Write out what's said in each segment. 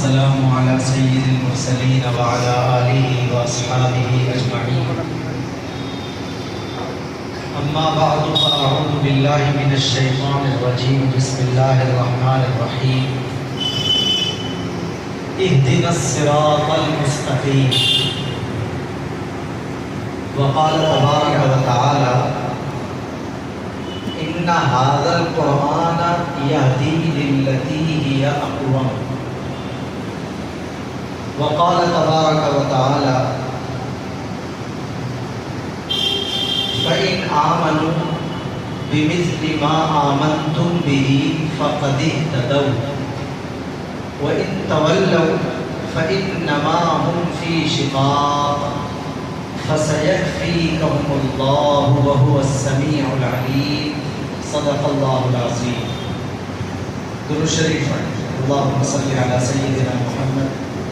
والسلام على سيد المرسلين وعلى آله وأصحابه أجمعين. أما بعد فأعوذ بالله من الشيطان الرجيم. بسم الله الرحمن الرحيم. اهدنا الصراط المستقيم. وقال تبارك وتعالى إن هذا القرآن يهدي للتي هي أقوم. وقال تبارك وتعالى فإن آمنوا بمثل ما آمنتم به فقد اهتدوا وإن تولوا فإنما هم في شقاق فسيكفيكهم الله وهو السميع العليم. صدق الله العظيم. درود شریف اللهم صل على سيدنا محمد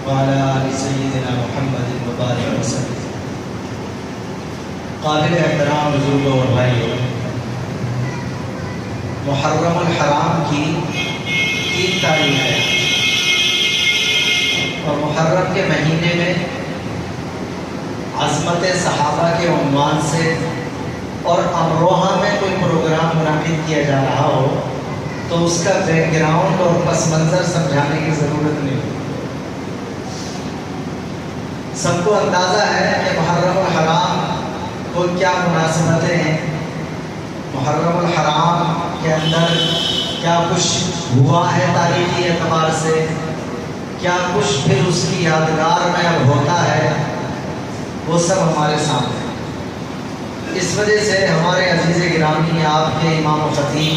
وعلى آل سيدنا محمد وبارك وسلم. قابل احترام بزرگوں اور بھائیوں، محرم الحرام کی 3 تاریخ ہے اور محرم کے مہینے میں عظمت صحابہ کے عنوان سے اور امروہہ میں کوئی پروگرام منعقد کیا جا رہا ہو تو اس کا بیک گراؤنڈ اور پس منظر سمجھانے کی ضرورت نہیں. سب کو اندازہ ہے کہ محرم الحرام کو کیا مناسبتیں ہیں، محرم الحرام کے اندر کیا کچھ ہوا ہے تاریخی اعتبار سے، کیا کچھ پھر اس کی یادگار میں اب ہوتا ہے، وہ سب ہمارے سامنے. اس وجہ سے ہمارے عزیز گرامی آپ کے امام و خطیب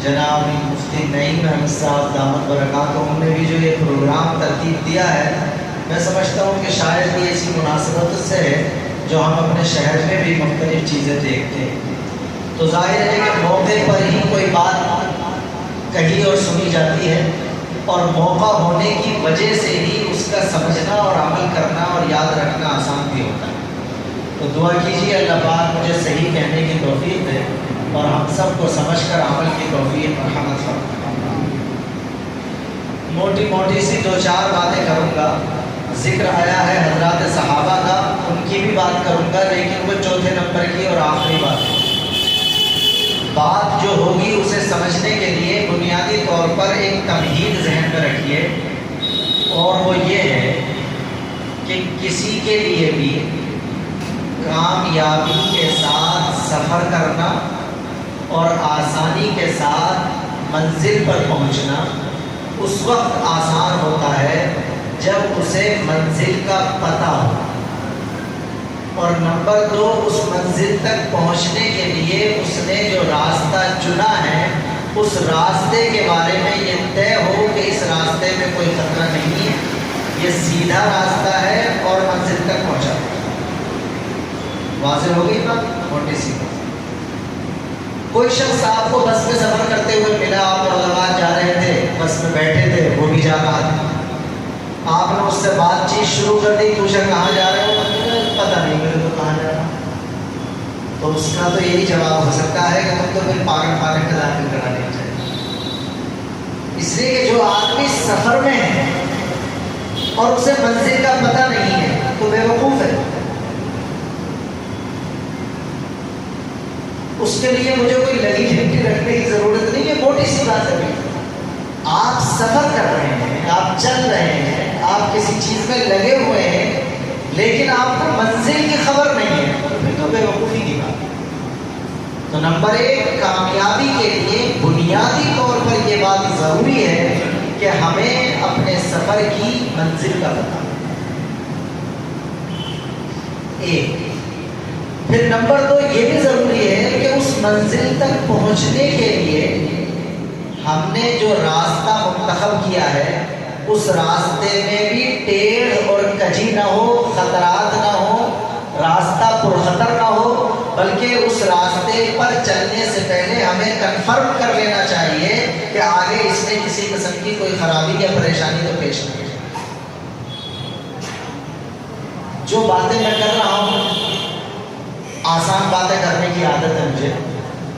جناب مفتی نعیم احمد صاحب دامت برکاتہم نے بھی جو یہ پروگرام ترتیب دیا ہے، میں سمجھتا ہوں کہ شاید یہ اسی مناسبت سے ہے جو ہم اپنے شہر میں بھی مختلف چیزیں دیکھتے ہیں. تو ظاہر ہے کہ موقع پر ہی کوئی بات کہی اور سنی جاتی ہے اور موقع ہونے کی وجہ سے ہی اس کا سمجھنا اور عمل کرنا اور یاد رکھنا آسان بھی ہوتا ہے. تو دعا کیجیے اللہ پاک مجھے صحیح کہنے کی توفیق دے اور ہم سب کو سمجھ کر عمل کی توفیق مرحمت فرمائے. موٹی موٹی سی 2-4 باتیں کروں گا. ذکر آیا ہے حضرات صحابہ کا، ان کی بھی بات کروں گا لیکن وہ 4تھے نمبر کی اور آخری بات ہے. بات جو ہوگی اسے سمجھنے کے لیے بنیادی طور پر ایک تمہید ذہن میں رکھیے اور وہ یہ ہے کہ کسی کے لیے بھی کامیابی کے ساتھ سفر کرنا اور آسانی کے ساتھ منزل پر پہنچنا اس وقت آسان ہوتا ہے جب اسے منزل کا پتہ ہو، اور نمبر 2 اس منزل تک پہنچنے کے لیے اس نے جو راستہ چنا ہے اس راستے کے بارے میں یہ طے ہو کہ اس راستے میں کوئی خطرہ نہیں ہے، یہ سیدھا راستہ ہے اور منزل تک پہنچا. واضح ہو گئی بات؟ موٹی سی بات. کوئی شخص آپ کو بس میں سفر کرتے ہوئے ملا، آپ اورنگاباد جا رہے تھے، بس میں بیٹھے تھے، وہ بھی جا رہا تھا، آپ نے اس سے بات چیت شروع کر دی، پوچھا کہاں جا رہے ہو؟ پتہ نہیں میرے کو کہاں جا رہا. تو اس کا تو یہی جواب ہو سکتا ہے کہ تم تو پھر پاگل کا داخل کرا دیا جائے. اس لیے کہ جو آدمی سفر میں ہے اور اسے منزل کا پتہ نہیں ہے تو بے وقوف ہے. اس کے لیے مجھے کوئی لگی جھنٹی رکھنے کی ضرورت نہیں ہے. موٹی سی بات ہے، آپ سفر کر رہے ہیں، آپ چل رہے ہیں، آپ کسی چیز میں لگے ہوئے ہیں لیکن آپ کو منزل کی خبر نہیں ہے، پھر تو بے وقوفی کی بات. تو نمبر 1 کامیابی کے لیے بنیادی طور پر یہ بات ضروری ہے کہ ہمیں اپنے سفر کی منزل کا پتہ. پھر نمبر 2 یہ بھی ضروری ہے کہ اس منزل تک پہنچنے کے لیے ہم نے جو راستہ منتخب کیا ہے اس راستے میں بھی ٹیڑھ اور کجی نہ ہو، خطرات نہ ہو، راستہ پرخطر نہ ہو، بلکہ اس راستے پر چلنے سے پہلے ہمیں کنفرم کر لینا چاہیے کہ آگے اس میں کسی قسم کی کوئی خرابی یا پریشانی تو پیش نہیں. جو باتیں میں کر رہا ہوں آسان باتیں کرنے کی عادت ہے مجھے،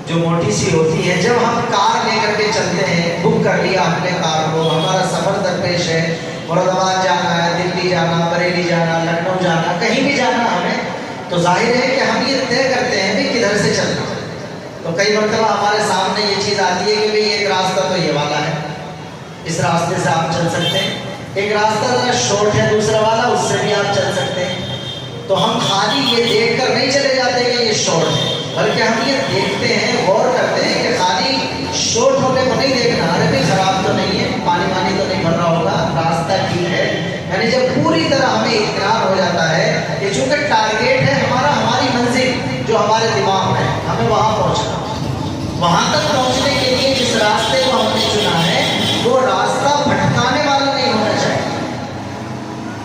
جو موٹی سی ہوتی ہے. جب ہم کار لے کر کے چلتے ہیں، بک کر لیا ہم نے کار کو، ہمارا سفر درپیش ہے، مراد آباد جانا ہے، دلی جانا، بریلی جانا، لکھنؤ جانا، کہیں بھی جانا ہمیں، تو ظاہر ہے کہ ہم یہ طے کرتے ہیں کہ کدھر سے چلنا. تو کئی مرتبہ ہمارے سامنے یہ چیز آتی ہے کہ بھئی ایک راستہ تو یہ والا ہے، اس راستے سے آپ چل سکتے ہیں، ایک راستہ ذرا شارٹ ہے دوسرا والا، اس سے بھی آپ چل سکتے ہیں. تو ہم خالی یہ دیکھ کر نہیں چلے جاتے کہ یہ شارٹ ہے، بلکہ ہم یہ دیکھتے ہیں، غور کرتے ہیں کہ خالی شارٹ ہونے کو نہیں دیکھنا، ارے بھی خراب تو نہیں ہے، پانی تو نہیں بھر رہا ہوگا، راستہ ٹھیک ہے. یعنی جب پوری طرح ہمیں اطمینان ہو جاتا ہے کہ چونکہ ٹارگیٹ ہے ہمارا، ہماری منزل جو ہمارے دماغ میں ہے، ہمیں وہاں پہنچنا، وہاں تک پہنچنے کے لیے جس راستے کو ہم نے چنا ہے وہ راستہ بھٹکانے والا نہیں ہونا چاہیے.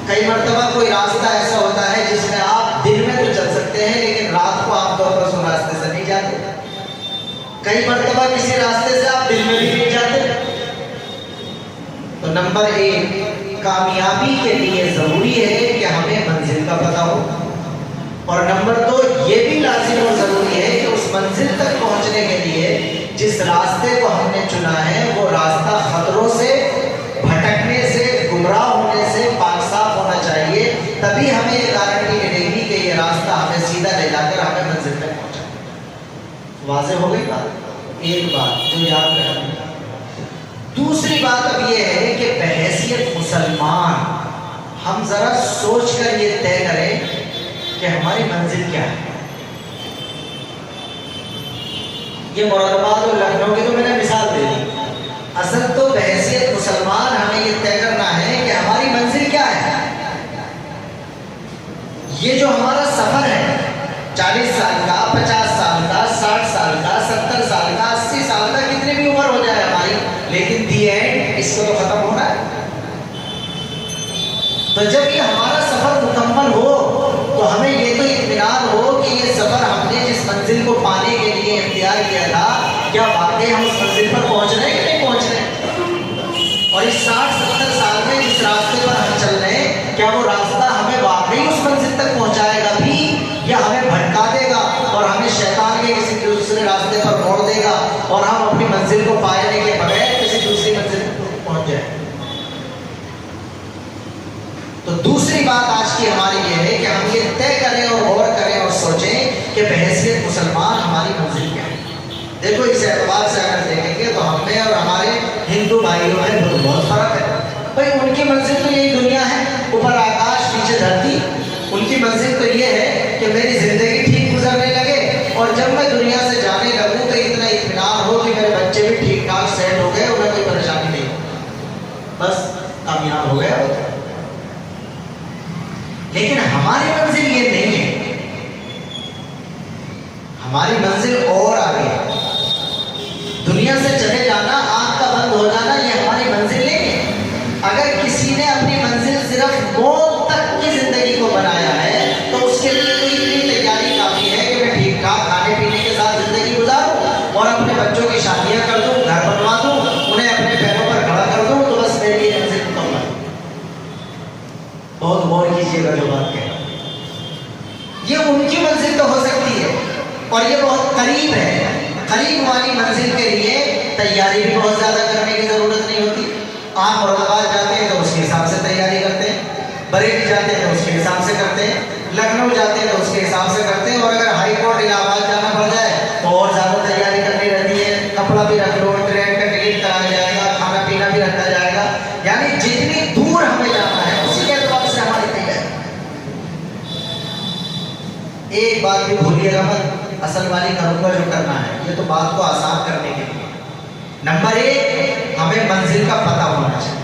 کئی مرتبہ کوئی راستہ ایسا ہوتا ہے جس میں آپ دن میں تو چل سکتے ہیں لیکن رات کو آپ طور پر اس راستے سے نہیں جاتے. کئی مرتبہ کسی راستے سے آپ دن میں بھی نہیں جاتے. تو نمبر 1، کامیابی کے لیے ضروری ہے کہ ہمیں منزل کا پتہ ہو، اور نمبر 2 یہ بھی لازم اور ضروری ہے کہ اس منزل تک پہنچنے کے لیے جس راستے کو ہم نے چنا ہے وہ راستہ خطروں سے، بھٹکنے سے، گمراہ ہونے سے پاک صاف ہونا چاہیے. تبھی ہمیں یہ گارنٹی ملے گی کہ یہ راستہ ہمیں سیدھا لے جا کر ہمیں منزل تک پہنچا. واضح ہو گئی بات؟ ایک بات جو یاد رکھیں. دوسری بات اب یہ ہے کہ بحیثیت مسلمان ہم ذرا سوچ کر یہ طے کریں کہ ہماری منزل کیا ہے. یہ مراد آباد اور لکھنؤ کی تو میں نے مثال دے دی. اصل تو بحیثیت مسلمان ہمیں یہ طے کرنا ہے کہ ہماری منزل کیا ہے. یہ جو ہمارا سفر ہے 40 سال کا، 50 سال کا، 60 سال کا، 70 سال کا، 80 سال کا، کتنی بھی عمر ہو جائے ہماری، لیکن دی اینڈ اس کو تو ختم ہونا ہے. تو جب یہ ہمارا سفر مکمل ہو تو ہمیں یہ تو اطمینان ہو کہ یہ سفر ہم نے جس منزل کو پانے کے لیے اختیار کیا تھا، کیا واقعی ہم اس منزل پر پہنچ رہے ہیں کہ نہیں پہنچ رہے ہیں. اور اس 60-70 سال میں جس راستے پر ہم چل رہے ہیں، کیا وہ راستہ ہمیں واقعی اس منزل تک پہنچائے گا بھی، یا ہمیں بھٹکا دے گا اور ہمیں شیطان کے کسی دوسرے راستے پر موڑ دے گا اور ہم اپنی منزل کو پانے کے بغیر کسی دوسری منزل پر پہنچ جائیں. تو دوسری بات آج کی ہماری یہ ہے کہ ہم یہ طے کریں اور غور کریں اور سوچیں کہ بحیثیت مسلمان ہماری منزل کیا ہے. دیکھو اس اعتبار سے اگر دیکھیں گے تو ہم میں اور ہمارے ہندو بھائیوں میں بہت فرق ہے. بھائی ان کی منزل تو یہی دنیا ہے، اوپر آکاش نیچے دھرتی. ان کی منزل تو یہ ہے کہ میری زندگی ٹھیک گزرنے لگے اور جب میں دنیا سے جانے لگوں تو اتنا اطمینان ہو کہ میرے بچے بھی ٹھیک ٹھاک سیٹ ہو گئے، انہیں کوئی پریشانی نہیں ہو، بس کامیاب ہو گیا. لیکن ہماری منزل یہ نہیں ہے. ہماری منزل اور آگے ہے. دنیا سے چلے جانا، آنکھ کا بند ہو جانا، یہ ہماری منزل نہیں ہے. اگر کسی نے اپنی منزل صرف موت تک کی زندگی کو بنایا ہے تو اس کے لیے تو اتنی تیاری کافی ہے کہ میں ٹھیک ٹھاک کھانے پینے کے ساتھ زندگی گزاروں اور اپنے بچوں کی شادیاں کر دوں، گھر بنوا دوں، انہیں اپنے پیروں پر کھڑا کر دوں، تو بس میری یہ منزل مکمل. بہت غور کیجیے گا جو بات کہہ رہا ہوں. یہ ان کی منزل تو ہو سکتی ہے اور یہ بہت قریب ہے. قریب والی منزل کے لیے تیاری بھی بہت زیادہ کرنے کی ضرورت نہیں ہوتی. آپ مراد آباد جاتے ہیں تو اس کے حساب سے تیاری کرتے ہیں، بریلی جاتے ہیں تو اس کے حساب سے کرتے ہیں، لکھنؤ جاتے ہیں تو اس کے حساب سے کرتے ہیں، اور اگر ہائی کورٹ الہ آباد جانا پڑ جائے تو اور زیادہ تیاری کرنی رہتی ہے. کپڑا بھی رکھ لو، ٹرین کا ٹکٹ کرایا جائے گا، کھانا پینا بھی رکھا جائے گا. یعنی جتنی دور ہمیں جانا ہے اسی کے اعتبار سے ہماری تیاری. ایک بات بھی بھولیے گا مت، اصل والی کروں گا جو کرنا ہے، یہ تو بات کو آسان کرنے کے لیے. نمبر 1 ہمیں منزل کا پتہ ہونا چاہیے.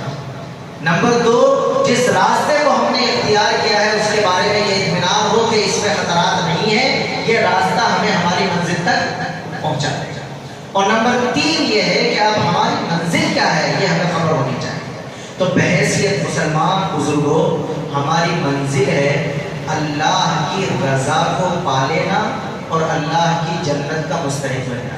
نمبر 2 جس راستے کو ہم نے اختیار کیا ہے اس کے بارے میں یہ اطمینان ہو کہ اس میں خطرات نہیں ہیں، یہ راستہ ہمیں ہماری منزل تک پہنچا دے گا. اور نمبر 3 یہ ہے کہ اب ہماری منزل کیا ہے یہ ہمیں خبر ہونی چاہیے. تو بحیثیت مسلمان بزرگوں ہماری منزل ہے اللہ کی رضا کو پا لینا اور اللہ کی جنت کا مستحق بننا.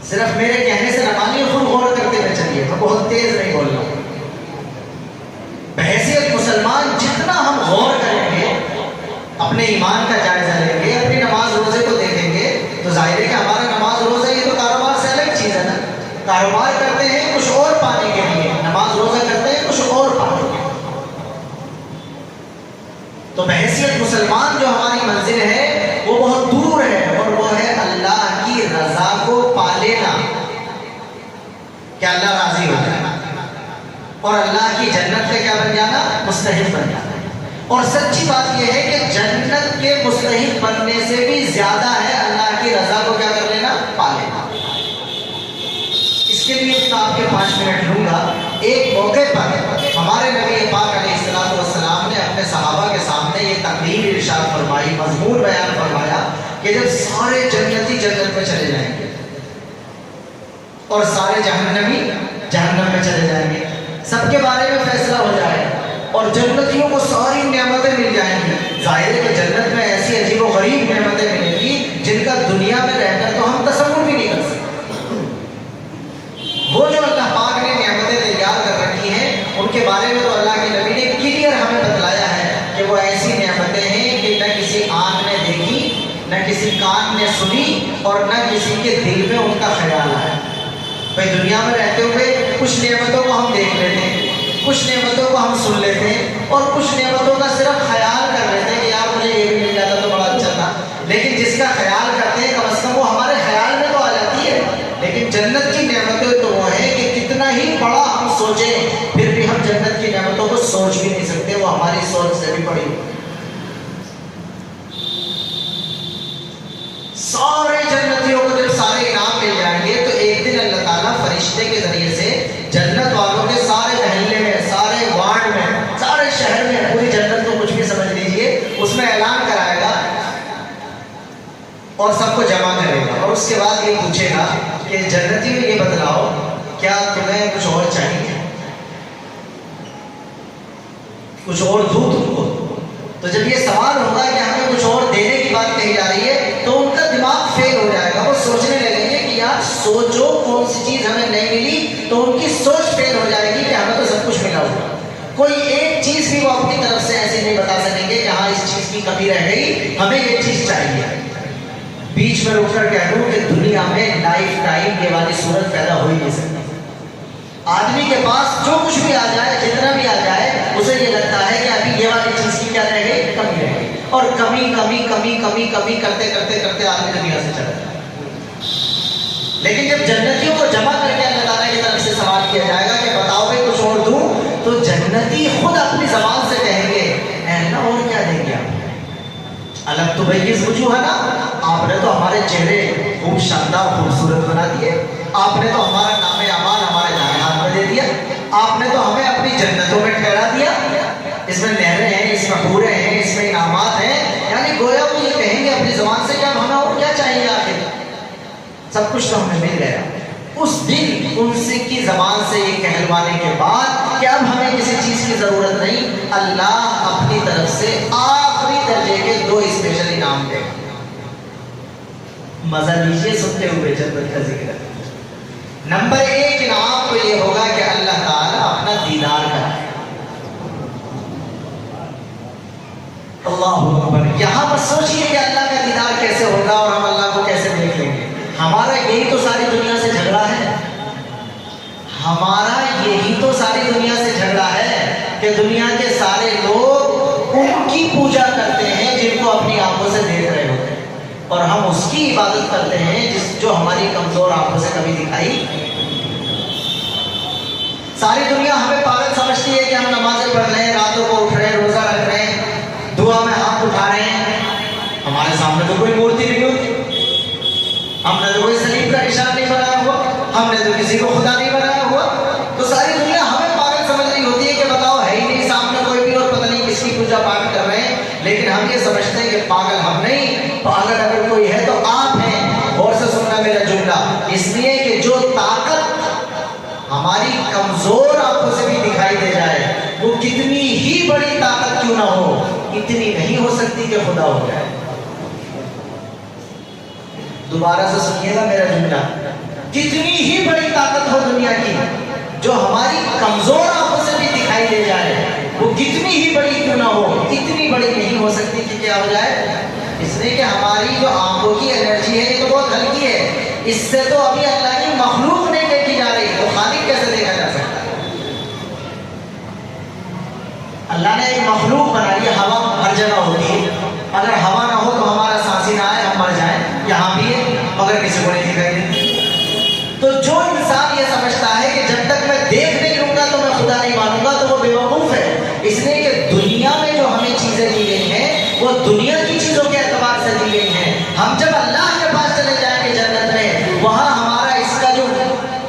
صرف میرے کہنے سے نمانی خود غور کرتے ہوئے چلیے، میں بہت تیز نہیں بول رہا ہوں. بحیثیت مسلمان جتنا ہم غور کریں گے، اپنے ایمان کا جائزہ لیں گے، اپنی نماز روزے کو دیکھیں گے، تو بحیثیت مسلمان جو ہماری منزل ہے وہ بہت دور ہے، اور وہ ہے اللہ کی رضا کو پا لینا، کہ اللہ راضی ہو جائے اور اللہ کی جنت کا کیا بن جانا، مستحق بن جانا۔ اور سچی بات یہ ہے کہ جنت کے مستحق بننے سے بھی زیادہ ہے اللہ کی رضا کو کیا کر لینا، پا لینا۔ اس کے لیے میں آپ کے 5 منٹ لوں گا۔ ایک موقع پر ہمارے نبی پاک علیہ السلام نے اپنے صحابہ کے سامنے یہ تقریر ارشاد فرمائی، مضمون بیان فرمایا کہ جب سارے جنتی جنت میں چلے جائیں گے اور سارے جہنمی جہنم میں چلے جائیں گے، سب کے بارے میں فیصلہ ہو جائے اور جنتیوں کو ساری نعمتیں مل جائیں گی۔ ظاہر ہے کہ جنت میں ایسی عجیب و غریب نعمتیں ملیں گی جن کا دنیا میں رہ کر تو ہم تصور بھی نہیں کر سکتے۔ وہ جو اللہ پاک نے نعمتیں تیار کر رکھی ہیں ان کے بارے میں تو اللہ کے نبی نے کلیئر ہمیں بتلایا ہے کہ وہ ایسی نعمتیں ہیں کہ نہ کسی آنکھ نے دیکھی، نہ کسی کان نے سنی، اور نہ کسی کے دل میں ان کا خیال آیا۔ بھائی دنیا میں رہتے ہوئے کچھ نعمتوں کو ہم دیکھ لیتے ہیں، کچھ نعمتوں کو ہم سن لیتے ہیں، اور کچھ نعمتوں کا صرف خیال کر لیتے ہیں کہ یار مجھے یہ بھی مل جاتا تو بڑا اچھا تھا، لیکن جس کا خیال کرتے ہیں کم از کم وہ ہمارے خیال میں تو آ جاتی ہے۔ لیکن جنت کی نعمتیں تو وہ ہیں کہ کتنا ہی بڑا ہم سوچیں پھر بھی ہم جنت کی نعمتوں کو سوچ بھی نہیں سکتے، وہ ہماری سوچ سے بھی بڑی۔ سارے جنتیوں کو جب سارے انعام مل جائیں گے تو ایک دن اللہ تعالیٰ فرشتے کے ذریعے سے جنت والوں کے سارے محلے میں، سارے وارڈ میں، سارے شہر میں، پوری جنت کو کچھ بھی سمجھ لیجئے، اس میں اعلان کرائے گا اور سب کو جمع کرے گا، اور اس کے بعد یہ پوچھے گا کہ جنتیوں یہ بتلاؤ کیا تمہیں کچھ اور چاہیے، کچھ اور دوں تم کو؟ تو جب یہ سوال ہوگا کہ ہمیں کچھ اور دینے کی بات کہی جا رہی ہے تو ان کا دماغ فیل ہو جائے گا، وہ سوچنے لگیں گے کہ یار سوچو کون سی چیز ہمیں نہیں ملی، تو ان کی سوچ فیل ہو جائے گی کہ ہمیں تو سب کچھ ملا ہوگا۔ کوئی ایک چیز بھی وہ اپنی طرف سے ایسی نہیں بتا سکیں گے کہ ہاں اس چیز کی کمی رہ گئی، ہمیں یہ چیز چاہیے۔ بیچ میں رک کر کہہ دوں کہ دنیا میں لائف ٹائم یہ والی صورت پیدا ہو ہی نہیں سکتی۔ آدمی کے پاس جو کچھ بھی آ جائے، جتنا بھی آ جائے، اسے یہ لگتا ہے کہ ابھی یہ والی چیز کی کیا رہ گئی، کمی رہ گئی، اور کمی کمی کمی کمی کمی کرتے کرتے کرتے آدمی دنیا سے چلا جائے۔ لیکن جب جنتیوں کو جمع کر کے اللہ تعالیٰ کی طرف سے سوال کیا جائے گا کہ بتاؤ بھائی کچھ اور دوں، تو جنتی خود اپنی زبان سے کہیں گے اے اللہ اور کیا دیں گے آپ؟ الگ تو بھائی وجوہ نا، آپ نے تو ہمارے چہرے خوب شاندار خوبصورت بنا دیے، آپ نے تو ہمارا نام امان ہمارے دائیں ہاتھ میں دے دیا، آپ نے تو ہمیں اپنی جنتوں میں ٹھہرا دیا، اس میں نہریں ہیں، اس میں حوریں ہیں، اس میں انعامات ہیں، یعنی گویا وہ یہ کہیں گے اپنی زبان سے کہ اب ہمیں اور کیا چاہیے، آخر سب کچھ تو ہمیں مل گیا۔ اس دن ان سے کی زبان سے یہ کہلوانے کے بعد کہ اب ہمیں کسی چیز کی ضرورت نہیں، اللہ اپنی طرف سے آخری درجے کے 2 اسپیشل انعام دے گا۔ مزہ لیجیے سنتے ہوئے جنت کا ذکر۔ نمبر 1 انعام تو یہ ہوگا کہ اللہ تعالیٰ اپنا دیدار کرائے۔ اللہ اکبر۔ یہاں پر سوچئے کہ اللہ کا دیدار کیسے ہوگا اور ہم اللہ کو کیسے دیکھ لیں گے۔ ہمارا یہی تو ساری دنیا سے جھگڑا ہے، ہمارا یہی تو ساری دنیا سے جھگڑا ہے کہ دنیا کے سارے لوگ ان کی پوجا کرتے ہیں جن کو اپنی آنکھوں سے دیکھ رہے ہوتے ہیں، اور ہم اس کی عبادت کرتے ہیں جو ہماری کمزور آنکھوں سے کبھی دکھائی۔ ساری دنیا ہمیں پاگل سمجھتی ہے کہ ہم نمازیں پڑھ رہے ہیں، راتوں کو اٹھ رہے ہیں، روزہ رکھ رہے ہیں، دعا میں ہاتھ اٹھا رہے ہیں، ہمارے سامنے تو کوئی مورتی نہیں ہوتی، ہم نے تو کوئی صلیب کا نشان نہیں بنایا ہوا، ہم نے تو کسی کو خدا نہیں بنایا ہوا، تو ساری دنیا ہمیں پاگل سمجھ رہی ہوتی ہے کہ بتاؤ ہے ہی نہیں سامنے کوئی بھی اور پتہ نہیں کس کی پوجا پاٹ کر رہے ہیں، لیکن ہم یہ سمجھتے ہیں کہ پاگل ہم نہیں، پاگل اگر کوئی ہے تو آپ ہیں۔ غور سے سننا میرا جملہ، اس لیے کہ جو طاقت ہماری کمزور آنکھوں سے بھی دکھائی دے جائے، وہ کتنی ہی بڑی طاقت کیوں نہ ہو، اتنی نہیں ہو سکتی کہ خدا ہو جائے۔ دوبارہ سے سنیے گا میرا جملہ، کتنی ہی بڑی طاقت ہو دنیا کی، جو ہماری کمزور آنکھوں سے بھی دکھائی دے جائے، وہ کتنی ہی بڑی کیوں نہ ہو، اتنی بڑی نہیں ہو سکتی کہ کیا ہو جائے، اس لیے کہ ہماری جو آنکھوں کی انرجی ہے یہ تو بہت ہلکی ہے، اس سے تو ابھی اللہ کی مخلوق نہیں دیکھی جا رہی، تو خالق کیسے دیکھا جا سکتا ہے؟ اللہ نے ایک مخلوق بنائی ہے، ہوا ہر جگہ اگر ہوا نہ ہو تو ہمارا سانس ہی نہ آئے، ہم مر جائیں، یہاں بھی ہے مگر کسی کو نہیں دکھائی دیتی۔ تو جو انسان یہ سمجھتا ہے کہ جب تک میں دیکھ نہیں لوں گا تو میں خدا نہیں مانوں گا، تو وہ بے وقوف ہے۔ اس لیے کہ دنیا میں جو ہمیں چیزیں دی گئی ہیں وہ دنیا کی چیزوں کے اعتبار سے دی گئی ہیں۔ ہم جب اللہ کے پاس چلے جائیں گے جنت میں، وہاں ہمارا اس کا جو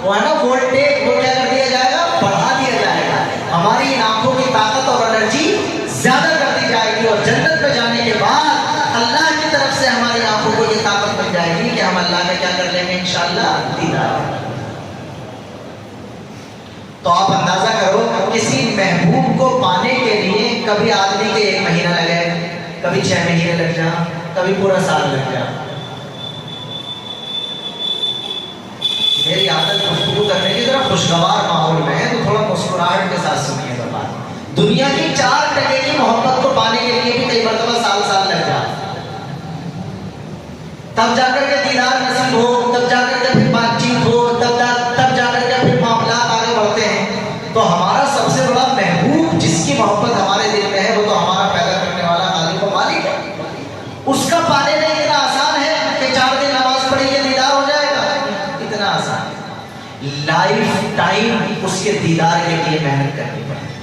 وہ ہے نا وولٹیج، وہ کیا کر دیا جائے گا؟ بڑھا دیا جائے گا۔ ہماری ان آنکھوں کی طاقت اور انرجی زیادہ کر دی جائے گی، اور جنت میں جانے کے بعد اللہ کی طرف سے ہماری آنکھوں کو یہ طاقت مل جائے گی کہ ہم اللہ کا کیا کر لیں گے؟ انشاءاللہ دیدار۔ تو آپ اندازہ کرو کسی محبوب کو پانے کے لیے کبھی آدمی کے 1 مہینہ لگے، کبھی 6 مہینے لگ جا، کبھی پورا سال لگ جا۔ میری عادت گفتگو کرنے کی ذرا خوشگوار ماحول میں ہے تو تھوڑا مسکراہٹ کے ساتھ سنیے گا بات۔ دنیا کی 4 ٹکے کی محبت کو پانے کے لیے بھی کئی مرتبہ سال لگ جا، تب جا کر کے دیدار نصیب ہو، تب جا کر کے پھر بات چیت ہو، تب جا کر کے پھر معاملات آگے بڑھتے ہیں۔ تو ہمارا سب سے بڑا محبوب جس کی محبت ہمارے دل میں ہے وہ تو ہمارا پیدا کرنے والا خالق و مالک ہے۔ اس کا پانے میں اتنا آسان ہے کہ 4 دن نماز پڑھی کے دیدار ہو جائے گا، اتنا آسان ہے۔ لائف ٹائم اس کے دیدار کے لیے محنت کرنی پڑے،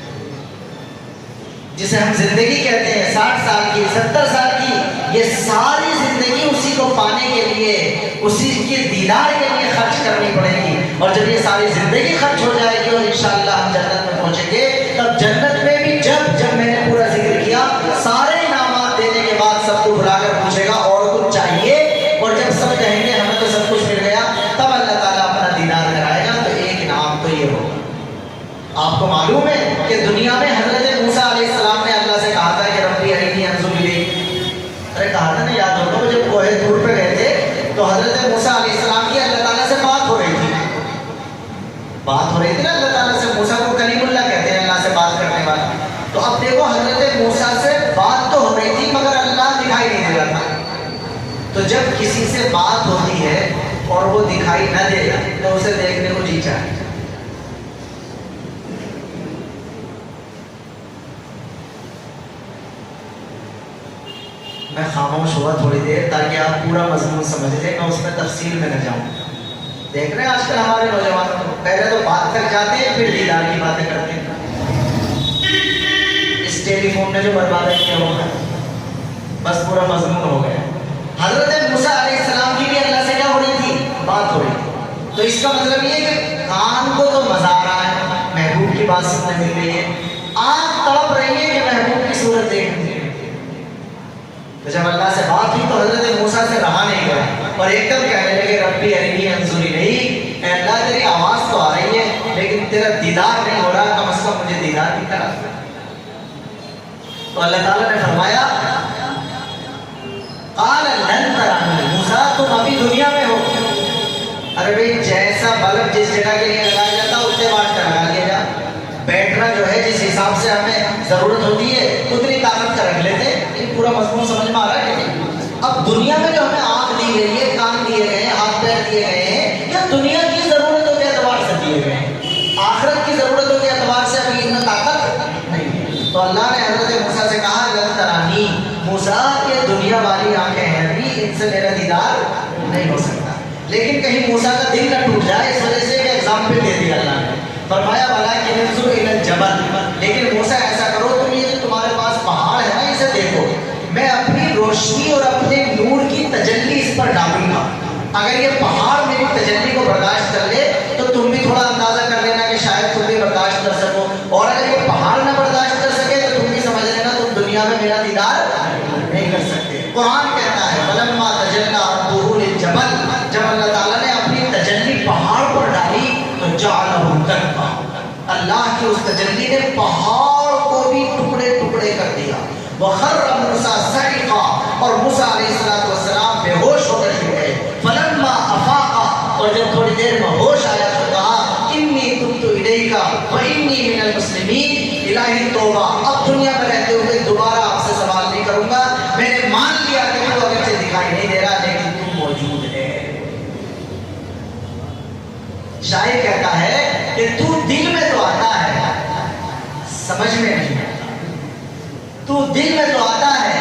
جسے ہم زندگی کہتے ہیں، 60 سال کی، 70 سال کی، یہ ساری زندگی اسی کو پانے کے لیے، اسی کے دیدار کے لیے خرچ کرنی پڑے گی۔ اور جب یہ ساری زندگی خرچ ہو جائے گی اور انشاءاللہ ہم جنت میں پہنچیں گے، تب جنت میں بھی جب میں نے پورا ذکر کیا، سارے انعامات دینے کے بعد سب کو بلا کر پوچھے گا اور کچھ چاہیے، اور جب سب کہیں گے ہمیں تو سب کچھ مل گیا، تب اللہ تعالیٰ اپنا دیدار کرائے گا۔ تو ایک انعام تو یہ ہوگا۔ آپ کو معلوم ہے کہ دنیا میں حضرت موسیٰ علیہ السلام نے اللہ سے کہا تھا کہ ربی ارنی انظر الیک، ارے کہا تھا نا، یاد ہوگا جب کوہ طور پہ گئے تھے تو حضرت موسیٰ علیہ السلام کی اللہ تعالیٰ سے بات ہو رہی تھی نا، اللہ تعالیٰ سے۔ موسیٰ کو کلیم اللہ کہتے ہیں، اللہ سے بات کرنے والا۔ تو اب دیکھو حضرت موسیٰ سے بات تو ہو رہی تھی مگر اللہ دکھائی نہیں دے رہا تھا۔ تو جب کسی سے بات ہوتی ہے اور وہ دکھائی نہ دے تو اسے دیکھنے کو جی چاہے۔ میں خاموش ہوا تھوڑی دیر تاکہ آپ پورا مضمون سمجھ لیں، میں اس میں تفصیل میں نہ جاؤں۔ دیکھ رہے ہیں آج کل ہمارے نوجوانوں کو، پہلے تو بات کر جاتے ہیں پھر دیدار کی باتیں کرتے ہیں۔ اس ٹیلی فون نے جو بربادی کیا ہوگا، بس پورا مضمون ہو گیا۔ حضرت موسیٰ علیہ السلام کی بھی اللہ سے کیا ہو رہی تھی؟ بات ہو رہی تھی۔ تو اس کا مطلب یہ ہے کہ کان کو تو مزہ آ رہا ہے، محبوب کی بات سننے مل رہی ہے، آنکھ تڑپ رہی ہے کہ محبوب کی صورت دیکھنی ہے۔ تو جب اللہ سے بات ہوئی تو حضرت موسیٰ سے رہا نہیں گیا اور ایک دم کہنے لگے ربی ارنی انظر الیک، اے اللہ تیری آواز تو آ رہی ہے لیکن تیرا دیدار نہیں ہو رہا، کم از کم مجھے دیدار بھی کرا۔ تو اللہ تعالیٰ نے فرمایا قال لن ترانی، موسیٰ تم ابھی دنیا میں ہو۔ ارے بھائی جیسا بلب جس جگہ کے لیے لگایا جاتا ہے اتنے واٹ کا لگا لیا جا، بیٹھنا جو ہے جس حساب سے ہمیں ضرورت ہوتی ہے اتنی طاقت کا رکھ لیتے۔ یہ پورا مضمون سمجھ میں آ رہا ہے کہ نہیں؟ اب دنیا میں جو ہمیں آنکھ دی گئی ہے، کان دیے گئے ہیں، ہاتھ پیر دیے گئے ہیں، یہ دنیا کی ضرورتوں کے اعتبار سے دیے گئے ہیں، آخرت کی ضرورتوں کے اعتبار سے ابھی اتنا طاقت نہیں ہے۔ تو اللہ نے حضرت موسیٰ سے کہا لن ترانی، موسیٰ یہ دنیا والی آنکھیں ہیں ابھی، ان سے میرا دیدار نہیں ہو سکتا۔ لیکن کہیں موسیٰ کا دل نہ ٹوٹ جائے، اس وجہ سے ایک ایگزامپل دے دیا اللہ نے، فرمایا ولکن انظر الی الجبل، لیکن موسیٰ ایسا کرو تم یہ جو تمہارے پاس پہاڑ ہے نا اسے دیکھو، میں اپنی روشنی اور اپنے نور کی تجلی اس پر ڈالوں گا۔ اگر یہ پہاڑ میری تجلی کو برداشت کر لے تو تم بھی تھوڑا اندازہ کر لینا کہ شاید تم بھی برداشت کر سکو، اور اگر یہ پہاڑ نہ برداشت کر سکے تو تم بھی سمجھ لینا تم دنیا میں میرا دیدار نہیں کر سکتے۔ قرآن کہتا ہے فلما تجلی ربہ للجبل، جب اللہ تعالیٰ نے اپنی تجلی پہاڑ پر ڈالی تو جعلہ دکا، اللہ کی اس تجلی نے پہاڑ کو بھی ٹکڑے ٹکڑے کر دیا۔ وخر موسیٰ صعقا، اور موسیٰ علیہ السلام بے ہوش ہو کر گر گئے۔ فلما افاق، اور جب تھوڑی دیر میں ہوش آیا تو کہا انی تبت الیک وانی من المسلمین، الہی توبہ، اب دنیا میں رہتے ہوئے دوبارہ آپ سے سوال نہیں کروں گا، میں نے مان لیا کہ تو اگرچہ دکھائی نہیں دے رہا لیکن تم موجود ہے۔ شاعر کہتا ہے کہ تو دل میں تو آتا ہے سمجھ میں نہیں آتا، تو دل میں تو آتا ہے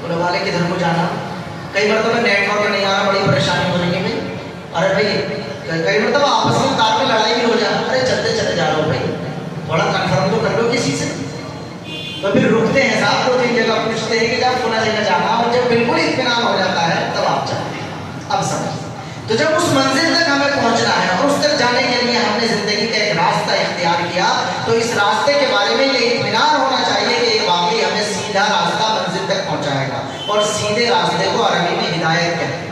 تو لگا لیں کدھر کو جانا. کئی مرتبہ نیٹ ورک نہیں آ رہا, بڑی پریشانی ہو رہی ہے بھائی. ارے بھائی کئی مرتبہ آپس میں کار میں لڑائی بھی ہو جائے, ارے چلتے چلے جا رہا ہوں بھائی, تھوڑا کنفرم تو کر لو کسی سے. تو پھر رکتے ہیں صاحب, 2-3 جگہ پوچھتے ہیں کہ جب فلاں جگہ جانا, اور جب بالکل اطمینان ہو جاتا ہے تب آپ جاتے ہیں. اب سمجھ, تو جب اس منزل تک ہمیں پہنچنا ہے اور اس تک جانے کے لیے ہم نے زندگی کا ایک راستہ اختیار کیا, تو اس راستے کے بارے میں یہ اطمینان ہونا چاہیے کہ یہ واقعی ہمیں سیدھا راستہ منزل تک پہنچائے گا. اور سیدھے راستے کو عربی میں ہدایت کہتے ہیں.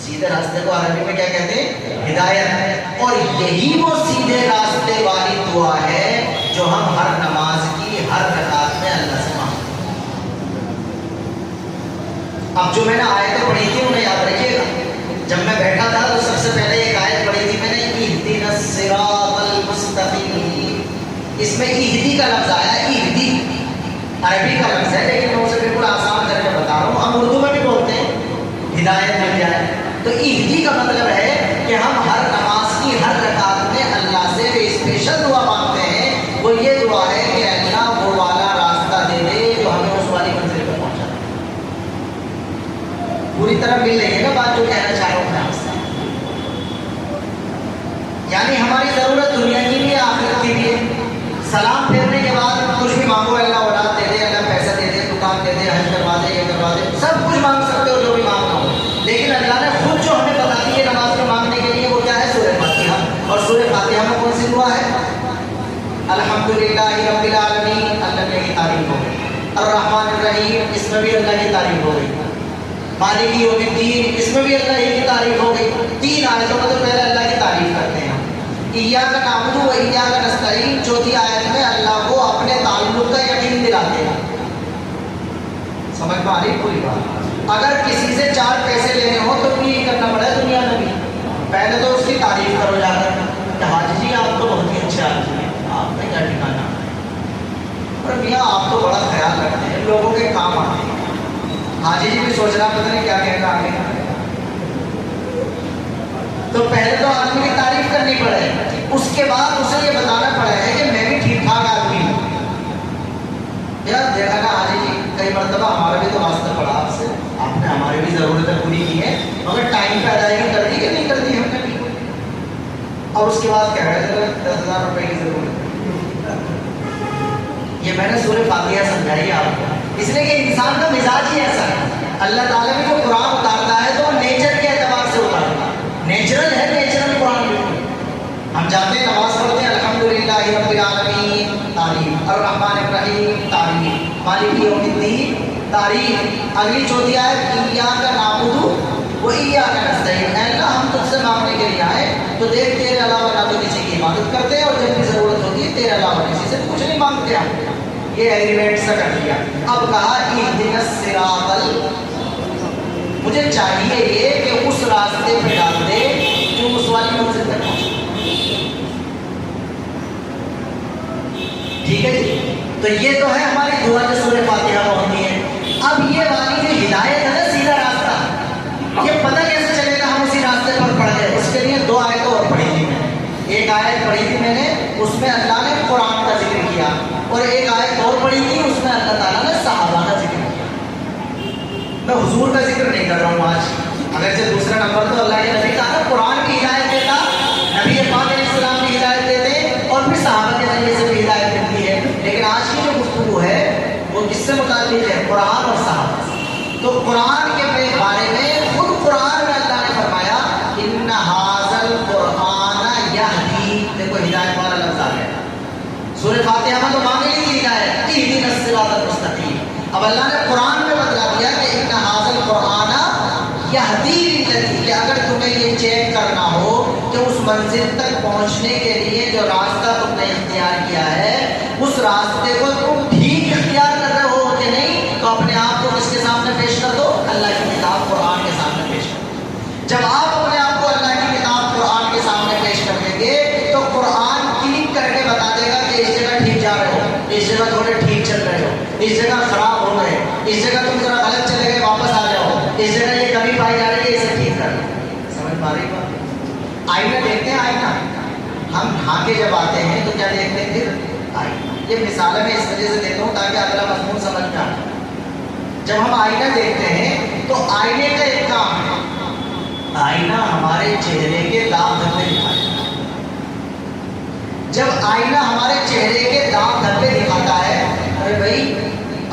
سیدھے راستے کو عربی میں کیا کہتے ہیں؟ ہدایت. اور یہی وہ سیدھے راستے والی دعا ہے جو ہم ہر نماز کی ہر رکعت میں اللہ سے مانگتے ہیں. اب جو میں نے آیتیں پڑھی تھی انہیں یاد رکھیے گا. جب میں بیٹھا تھا تو سب سے پہلے ایک آیت پڑھی تھی میں نے, اہدنا الصراط المستقیم. اس میں اہدی کا لفظ آیا. اہدی عربی کا لفظ ہے, لیکن میں اسے بالکل آسان کر کے بتا رہا ہوں. ہم اردو میں بھی بولتے ہیں ہدایت مل جائے. تو اہدی کا مطلب ہے کہ ہم ہر نماز کی ہر رکعت میں اللہ سے اسپیشل دعا مانگتے ہیں. وہ یہ دعا ہے کہ اللہ وہ والا راستہ دے دے جو ہمیں اس والی منزل پہ پہنچا. پوری طرح مل رہی ہے نا بات جو کہنا چاہ رہا ہوں میں آپ سے. یعنی ہماری ضرورت دنیا کی بھی ہے, آخرت کی بھی ہے. سلام پھیرنے کے بعد کچھ بھی مانگو, اللہ اولاد دے دے, اللہ پیسہ دے دے, دکان دے دے, حج کروا دے, یہ کروا دے, سب کچھ مانگ سکتے ہو جو بھی مانگنا ہو. لیکن اللہ نے خود جو ہمیں بتا دی ہے نماز میں مانگنے کے لیے, وہ کیا ہے؟ سورہ فاتحہ. اور سورہ فاتحہ میں کون سی دعا ہے؟ الحمدللہ رب العالمین, اللہ کی تعریف ہو گئی. الرحمن الرحیم, اس میں بھی اللہ کی تعریف ہو گئی. مالک یوم الدین, اس میں بھی اللہ کی تعریف ہو گئی. 3 آیتوں میں تو پہلے اللہ کی تعریف کرتے ہیں. ایاک نعبد و ایاک نستعین, چوتھی آیت میں اللہ کو اپنے تعلق کا یقین دلاتے ہیں. سمجھ میں آ رہی پوری بات؟ اگر کسی سے 4 پیسے لینے ہو تو بھی یہ کرنا پڑے دنیا میں بھی. پہلے تو اس کی تعریف کرو جا کر, کہ حاجی جی آپ تو بہت ہی اچھے آدمی ہیں, آپ نے کیا ٹھکانا ہے, اور میاں آپ تو بڑا خیال رکھتے ہیں, لوگوں کے کام آتے ہیں. حاجی جی بھی سوچ رہا پتہ نہیں کیا کہنا آگے. تو پہلے تو آدمی کی تعریف کرنی پڑے, اس کے بعد اسے یہ بتانا پڑا ہے کہ میں بھی ٹھیک ٹھاک آدمی ہوں. یار دیکھا نا حاجی جی, کئی مرتبہ ہمارا بھی تو واسطہ پڑا آپ سے, آپ نے ہماری بھی ضرورتیں پوری کی ہیں, مگر ٹائم پہ ادائیگی کر دی کہ نہیں کر دی ہم نے بھی. اور اس کے بعد کہہ رہے تھے 10,000 روپے کی ضرورت ہے. یہ میں نے سورہ فاتحہ سمجھائی آپ کو, اس لیے کہ انسان کا مزاج ہی ایسا ہے. اللہ تعالیٰ بھی جو قرآن اتارتا ہے تو وہ نیچر کے اعتبار سے اتارتا ہے. نیچرل ہے, نیچرل قرآن بالکل. ہم جاتے ہیں نماز پڑھتے ہیں, الحمدللہ رب العالمین تعریف, الرحمن الرحیم تعریف, مالک یوم الدین تعریف. اگلی چوتھی آیت ایاک نعبد و ایاک نستعین, اے اللہ ہم تجھ سے مانگنے کے لیے آئے تو دیکھ تیرے علاوہ نہ تو کسی کی عبادت کرتے ہیں, اور جب بھی ضرورت ہوتی ہے تیرے علاوہ کسی سے کچھ نہیں مانگتے ہم. یہ ایگریمنٹ سا کر دیا. اب کہا اہدنا الصراط, مجھے چاہیے یہ کہ اس راستے پہ ڈال دے جو اس والی منزل تک پہنچے. ٹھیک ہے جی, تو یہ تو ہے ہماری دعا جو سورہ فاتحہ میں ہوتی ہے. اب یہ والی جو ہدایت ہے نا, سیدھا راستہ, یہ پتہ کیسے چلے گا ہم اسی راستے پر پڑھ گئے؟ اس کے لیے 2 آیتیں اور پڑھی تھی میں نے. ایک آیت پڑھی تھی میں نے, اس میں اللہ نے قرآن کا ذکر کیا, اور ایک آیت اور پڑھی تھی اس میں اللہ تعالیٰ نے صحابہ کا ذکر کیا. میں حضور کا ذکر نہیں کر رہا ہوں آج, اگرچہ دوسرا نمبر تو اللہ کے نبی کا ہے. قرآن کی ہدایت دیتا, نبی پاک علیہ السلام کی ہدایت دیتے, اور پھر صحابہ کے ذریعے سے بھی ہدایت ملتی ہے. لیکن آج کی جو گفتگو ہے وہ کس سے متعلق ہے؟ قرآن اور صحابہ. تو قرآن کے بارے میں خود قرآن میں اللہ نے فرمایا ان ھذا القرآن یہدی, دیکھو ہدایت والا لفظ آ گیا. سورہ فاتحہ میں تو مانگی تھی ہدایت, اہدنا الصراط المستقیم. اب اللہ نے قرآن میں بتلا دیا کہ ان ھذا القرآن یہدی للتی, کہ اگر تمہیں یہ چیک کرنا ہو کہ اس منزل تک پہنچنے کے لیے جو راستہ تم نے اختیار کیا ہے اس راستے کو تم ٹھیک اختیار کر رہے ہو کہ نہیں, تو اپنے آپ کو کس کے سامنے پیش کر دو؟ اللہ کی کتاب قرآن کے سامنے پیش کر دو. جب آپ اپنے آپ کو اللہ کی کتاب قرآن کے سامنے پیش کر دیں گے تو قرآن کلک کر کے بتا دے گا کہ اس جگہ ٹھیک جا رہے ہو, اس جگہ تھوڑے ٹھیک چل رہے ہو, اس جگہ خراب ہو گئے, اس جگہ تم ذرا غلط چلے گئے واپس آ جاؤ, اس جگہ یہ کمی پائی جا رہی ہے اسے ٹھیک کر لو. سمجھ پا رہی بات؟ آئینہ دیکھتے ہیں, آئینہ ہم نہا کے جب آتے ہیں تو کیا دیکھتے ہیں؟ پھر آئینہ. یہ مثالیں میں اس وجہ سے دیتا ہوں تاکہ اگلا مضمون سمجھ میں آئے. جب ہم آئینہ دیکھتے ہیں تو آئینے کا ایک کام ہے، آئینہ ہمارے چہرے کے داغ دھبے دکھاتا ہے. جب آئینہ ہمارے چہرے کے داغ دھبے دکھاتا ہے، ارے بھائی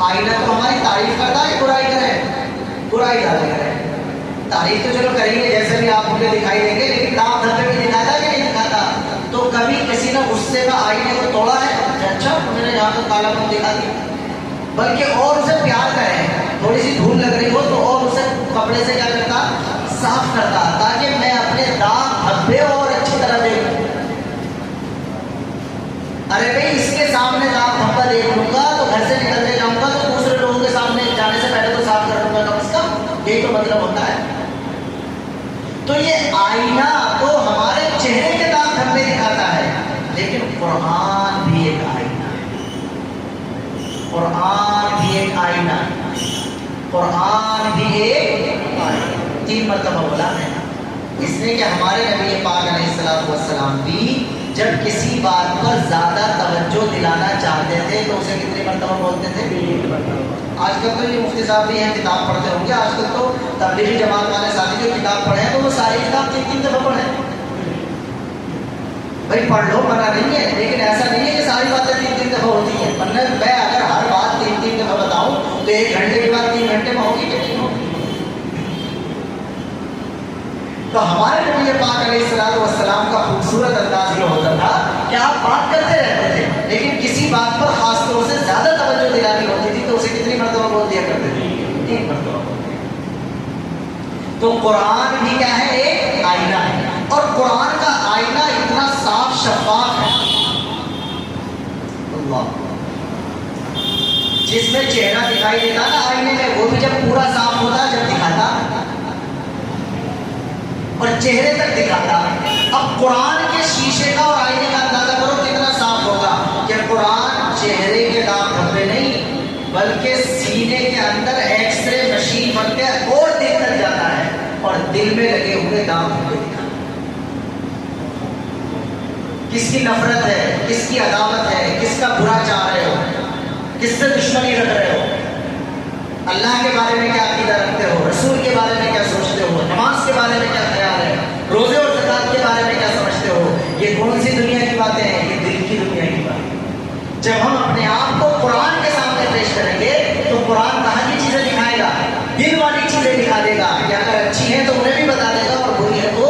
آئینہ تو ہماری تعریف کرتا ہے، برائی کرے، برائی زیادہ کرے. تعریف تو چلو کریں گے جیسے بھی آپ مجھے دکھائی دیں گے، لیکن داغ دھبے بھی دکھاتا ہے کہ نہیں دکھاتا؟ تو کبھی کسی نے غصے کا آئینے کو توڑا ہے کہ اچھا میں نے یہاں تو کالا پن دکھا دیا، بلکہ اور اسے پیار کرے، تھوڑی سی دھول لگ رہی ہو تو اور اسے کپڑے سے کیا کرتا، صاف کرتا، تاکہ میں اپنے داغ دھبے اور اچھی طرح دیکھوں. ارے بھائی اس کے سامنے داغ دھبا دیکھ لوں گا تو گھر سے نکلنے جاؤں گا تو دوسرے لوگوں کے سامنے جانے سے پہلے تو صاف کر لوں گا کم از کم، یہی تو مطلب ہوتا ہے. تو یہ آئینہ تو ہمارے چہرے کے داغ دھبے دکھاتا ہے، لیکن قرآن بھی ایک آئینہ ہے. قرآن بھی ایک آئینہ ہے. قرآن بھی ایک آئینہ. 3 مرتبہ بولا ہے اس نے کہ ہمارے نبی پاک علیہ السلام بھی جب کسی بات پر زیادہ توجہ دلانا چاہتے تھے تو اسے کتنی مرتبہ بولتے تھے؟ 3 مرتبہ. آج کل تو یہ مفتی صاحب بھی ہیں کتاب پڑھتے ہوں گے، آج کل تو تبلیغی جماعت والے ساتھی جو کتاب پڑھے ہیں تو وہ ساری کتاب 3 دفعہ پڑھیں. بھائی پڑھ لو، منع نہیں ہے، لیکن ایسا نہیں ہے کہ ساری باتیں 3 دفعہ ہوتی ہیں. ورنہ میں اگر ہر بات 3 دفعہ بتاؤں تو 1 گھنٹے کی بات 3 گھنٹے میں ہوگی کہ نہیں ہوگی؟ تو ہمارے نبی پاک علیہ السلام کا خوبصورت انداز یہ ہوتا تھا کہ آپ بات کرتے رہتے تھے، لیکن کسی بات پر خاص طور سے زیادہ توجہ دلانی ہوتی تھی تو اسے کتنی مرتبہ بول دیا کرتے تھے؟ 3 مرتبہ. تو قرآن بھی کیا ہے؟ ایک آئینہ ہے. اور قرآن کا آئینہ اتنا صاف شفاف ہے، اللہ جس میں چہرہ دکھائی دیتا نا آئینے میں، وہ بھی جب پورا صاف ہوتا جب دکھاتا اور چہرے تک دکھاتا. اب قرآن کے شیشے کا اور آئینے کا اندازہ کرو کتنا صاف ہوگا کہ قرآن چہرے کے داغ دھبے نہیں بلکہ سینے کے اندر ایکس رے مشین بن کے اور دیکھ جاتا ہے اور دل میں لگے ہوئے داغ دھبے دکھاتا. کس کی نفرت ہے، کس کی عداوت ہے، کس کا برا چاہ رہے ہو، کس سے دشمنی رکھ رہے ہو، اللہ کے بارے میں کیا عقیدہ رکھتے ہو، رسول کے بارے میں کیا سوچتے ہو، نماز کے بارے میں کیا خیال ہے، روزے اور زکات کے بارے میں کیا سمجھتے ہو. یہ کون سی دنیا کی باتیں ہیں؟ یہ دل کی دنیا کی باتیں. جب ہم اپنے آپ کو قرآن کے سامنے پیش کریں گے تو قرآن کہاں کی چیزیں دکھائے گا؟ دل والی چیزیں دکھا دے گا کہ اگر اچھی ہیں تو انہیں بھی بتا دے گا اور بری ہے تو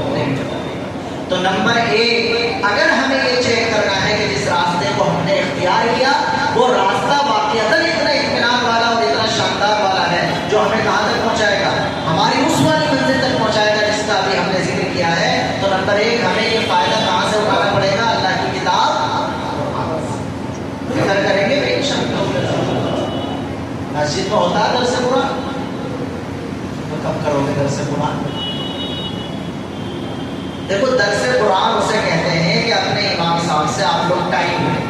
نہیں بتا دے گا. تو نمبر 1 اگر ہمیں یہ چیک کرنا ہے کہ جس راستے کو ہم نے اختیار کیا وہ راستہ واقعتاً اتنا اطمینان والا اور اتنا شاندار والا ہے جو ہمیں کہاں تک پہنچائے گا؟ ہماری اس والی منزل تک پہنچائے گا جس کا ابھی ہم نے ذکر کیا ہے. تو نمبر 1 ہمیں یہ فائدہ کہاں سے اٹھانا پڑے گا؟ اللہ کی کتاب. فکر کریں گے کہ مسجد میں ہوتا ہے درس قرآن، تو کب کرو گے درس قرآن؟ دیکھو درس قرآن اسے کہتے ہیں کہ اپنے امام صاحب سے آپ لوگ ٹائم لیں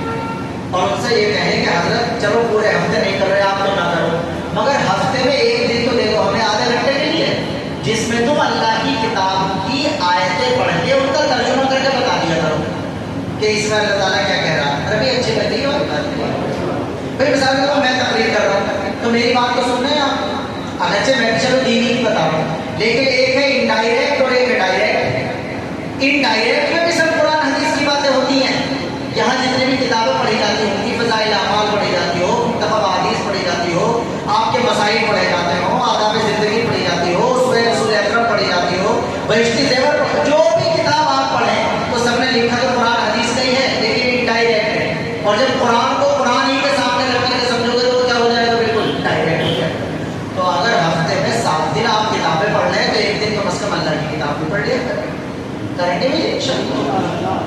اور ان سے یہ کہیں کہ حضرت چلو پورے ہفتے نہیں کر رہے آپ تو نہ کرو، مگر ہفتے میں 1 دن تو دے دو ہمیں آدھے گھنٹے کے لیے، جس میں تم اللہ کی کتاب کی آیتیں پڑھ کے ان کا ترجمہ کر کے بتا دیا کرو کہ اس میں اللہ تعالیٰ کیا کہہ رہا ہے. ابھی اچھی بات ہے بھائی، مثال کے طور میں تقریر کر رہا ہوں تو میری بات تو سن رہے ہیں آپ، اگرچہ میں چلو دینی نہیں بتا رہا ہوں، لیکن ایک ہے انڈائریکٹ اور ایک ہے ڈائریکٹ. انڈائریکٹ میں بھی سب قرآن حدیث کی باتیں ہوتی ہیں. یہاں جتنی بھی کتابیں پڑھی جاتی ہوں گی، فضائل اعمال پڑھی جاتی ہو، منتخب احادیث پڑھی جاتی ہو، آپ کے مسائل پڑھے جاتے ہوں، آداب زندگی پڑھی جاتی ہو، سورہ رسول اکرم پڑھی جاتی ہو، بہشتی زیور، جو بھی کتاب آپ پڑھیں تو سب نے لکھا تو قرآن حدیث کا ہی ہے لیکن انڈائریکٹ ہے. اور جب قرآن کو قرآن ہی کے سامنے رکھ کر کے سمجھو گے تو کیا ہو جائے گا؟ بالکل ڈائریکٹ ہو جائے گا. تو اگر ہفتے میں 7 دن آپ کتابیں پڑھ لیں تو 1 دن کم از کم اللہ کی کتاب بھی پڑھ لیا کریں گے بھی انشاءاللہ.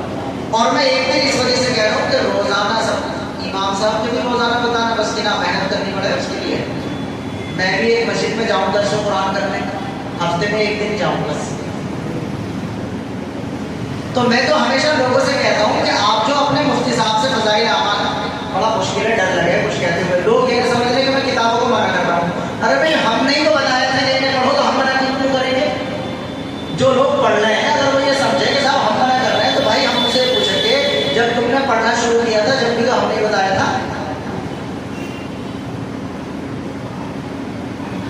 اور میں ایک دن اس وجہ سے کہہ رہا ہوں کہ روزانہ سب امام صاحب کے بھی روزانہ بتانا بس کی نہ محنت کرنی پڑے اس کے لیے. میں بھی ایک مسجد میں جاؤں درس قرآن کرنے، ہفتے میں 1 دن جاؤں بس. تو میں تو ہمیشہ لوگوں سے کہتا ہوں کہ آپ جو اپنے مفتی صاحب سے فضائل اعمال، بڑا مشکل ہے، ڈر لگے کچھ کہتے ہوئے، لوگ یہ سمجھ رہے کہ میں کتابوں کو منع کر رہا ہوں. ارے بھائی ہم نہیں تو بتایا تھا کہ پڑھو تو ہم منع کیوں کریں گے؟ جو لوگ پڑھ رہے ہیں اگر وہ یہ سمجھے کہ صاحب ہم منع کر رہے ہیں تو بھائی ہم ان سے پوچھیں گے جب تم نے پڑھنا شروع کیا تھا جب بھی تو ہم نہیں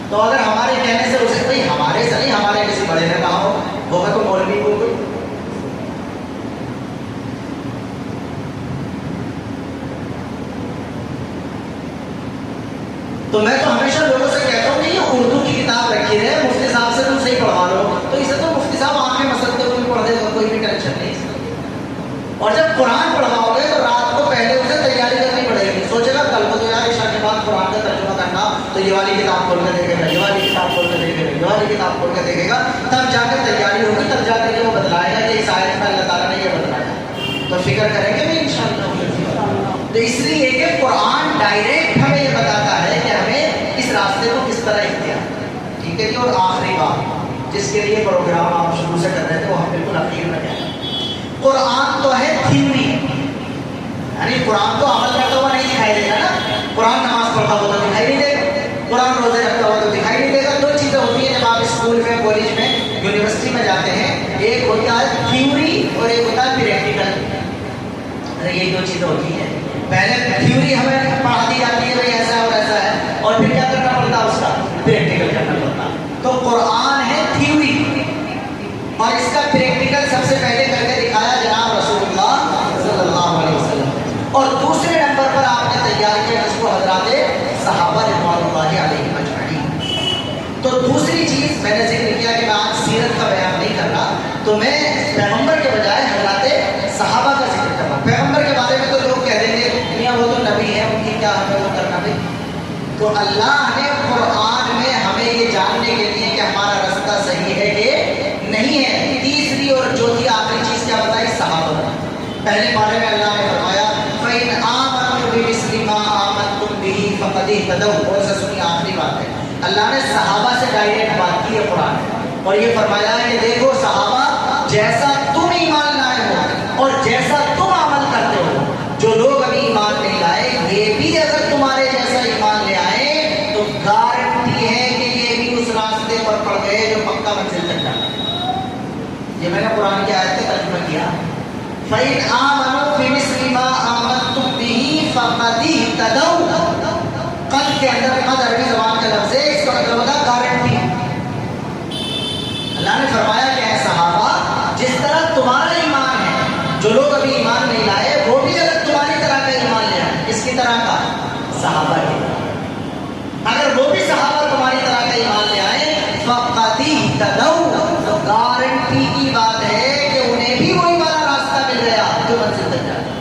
تو اگر ہمارے کہنے سے اسے بھائی ہمارے سے نہیں ہمارے کسی بڑے نے کہا ہوگا تو مولوی کو کوئی. تو میں تو ہمیشہ لوگوں سے کہتا ہوں کہ یہ اردو کی کتاب رکھی ہے, مفتی صاحب سے تم صحیح پڑھوا لو, تو اسے تو مفتی صاحب آنکھیں مسلتے ہوئے پڑھ دے گا, کوئی بھی ٹینشن نہیں. اور جب قرآن پڑھواؤ گے تو رات کو پہلے اسے تیاری کرنی پڑے گی. سوچے گا کل کو تو یار عشاء کے بعد قرآن کا ترجمہ کرنا, تو یہ والی کتاب کھول کے دیکھے گا, یہ والی کتاب کھول کے دیکھے گا, یہ والی کتاب کھول کے دیکھے گا, تب جا کے تیاری ہوگی, تب جا کے وہ بتلائے گا کہ اس آیت میں اللہ تعالیٰ نے یہ بتلایا. تو فکر کریں گے بھی انشاءاللہ. تو اس لیے کہ قرآن ڈائریکٹ ہمیں یہ بتاتا ہے کہ ہمیں اس راستے کو کس طرح اختیار. ٹھیک ہے جی. اور آخری بات جس کے لیے پروگرام آپ شروع سے کر رہے تھے وہ ہم بالکل اخیر میں کہیں, قرآن تو ہے تھیوری, یعنی قرآن تو عمل کرتا ہوا نہیں دکھائی دے گا نا. قرآن نماز پڑھتا ہوا تو دکھائی نہیں دے گا, قرآن روزے رکھتا ہوا تو دکھائی نہیں دے گا. دو چیزیں ہوتی ہیں جب آپ اسکول میں, کالج میں, یونیورسٹی میں جاتے ہیں, ایک ہوتا ہے تھیوری اور ایک ہوتا ہے پریکٹیکل. یہ دو چیزیں ہوتی ہیں. پہلے تھیوری ہمیں پڑھا دی جاتی ہے بھائی ایسا ہے اور ایسا ہے, اور پھر کیا کرنا پڑتا ہے, اس کا پریکٹیکل کرنا پڑتا ہے. تو قرآن ہے تھیوری, اور اس کا پریکٹیکل سب سے پہلے کر کے دکھایا جناب رسول اللہ صلی اللہ علیہ وسلم. اور دوسرے نمبر پر آپ نے تیار کیا اس کو حضرات صحابہ رضوان اللہ علیہم اجمعین. تو دوسری چیز میں نے ذکر کیا کہ میں آج سیرت کا بیان نہیں کر رہا, تو میں پیغمبر کے بجائے حضرات صحابہ کا ذکر کر رہا. پیغمبر کے بارے میں تو لوگ کہہ دیں گے میاں وہ تو نبی ہے, ان کی کیا ہمیں وہ کرنا بھائی. تو اللہ نے قرآن میں ہمیں یہ جاننے کے لیے کہ ہمارا رستہ صحیح ہے کہ نہیں ہے, تیسری اور چوتھی آخری چیز کیا بتائی, صحابہ. پہلے بارے میں اللہ نے فرمایا فَإِنْ آمَنُوا بِمِثْلِ مَا آمَنْتُمْ بِهِ فَقَدِ اهْتَدَوْا. اور سے سنی آخری بات ہے, اللہ نے صحابہ سے ڈائریکٹ بات کی ہے قرآن میں, اور یہ فرمایا ہے کہ دیکھو صحابہ جیسا تم ایمان لائے ہو اور جیسا تم عمل کرتے ہو, جو لوگ ابھی ایمان نہیں لائے یہ بھی اگر تمہارے جیسا ایمان لے آئے تو گارنٹی ہے کہ یہ بھی اس راستے پر پڑ گئے جو پکا منزل تک جانا. یہ میں نے قرآن کی آیت کا ترجمہ کیا. فَإِنْ آمَنُوا بِمِثْلِ مَا آمَنْتُمْ بِهِ فَقَدِ اهْتَدَوْا. قد کے اندر قد عربی زبان کا لفظ ہے, اس کا مطلب ہوتا گارنٹی. اللہ نے فرمایا کہ اے صحابہ جس طرح تمہارا ایمان ہے, جو لوگ ابھی ایمان نہیں لائے وہ بھی اگر تمہاری طرح کا ایمان لے آئے, کس کی طرح کا, صحابہ کی طرح, اگر وہ بھی صحابہ تمہاری طرح کا ایمان لے آئے فَقَدِ اهْتَدَوْا. تو گارنٹی کی بات ہے کہ انہیں بھی وہی والا راستہ مل گیا جو منزل تک جاتا.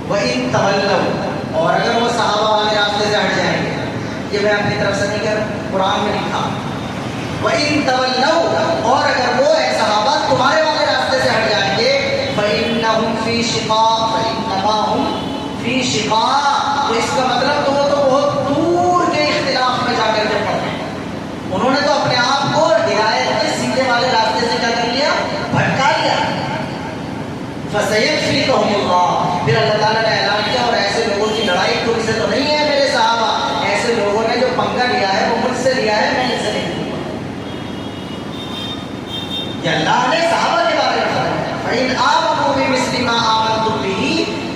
وَإِن تَوَلَّوْا. اور اگر وہ صحابہ والے راستے سے ہٹ جائیں گے, یہ میں اپنی طرف سے نہیں کہہ رہا, قرآن میں لکھا. وَإِن تَوَلَّوْا. اور اگر وہ اے صحابہ تمہارے والے راستے سے ہٹ جائیں گے فَإِنَّهُمْ فِي شِقَاقٍ فَإِنَّمَا هُمْ فِي شِقَاقٍ. تو اس کا مطلب تو وہ تو بہت دور کے اختلاف میں جا کر کے پڑ گئے. انہوں نے تو اپنے آپ کو ہدایت کے سیدھے والے راستے سے کیا کر لیا, بھٹکا لیا. فَسَيَكْفِيكَهُمُ اللَّهُ. پھر اللہ تعالیٰ نے اعلان کیا اور ایسے لوگوں کی لڑائی تم سے تو نہیں ہے میرے صحابہ, ایسے لوگوں نے جو پنگا لیا ہے وہ مجھ سے لیا ہے, میں ان سے نہیں لوں گا. یہ اللہ نے صحابہ کے بارے میں فرمایا فَإِنْ آمَنُوا بِمِثْلِ مَا آمَنْتُمْ بِهِ.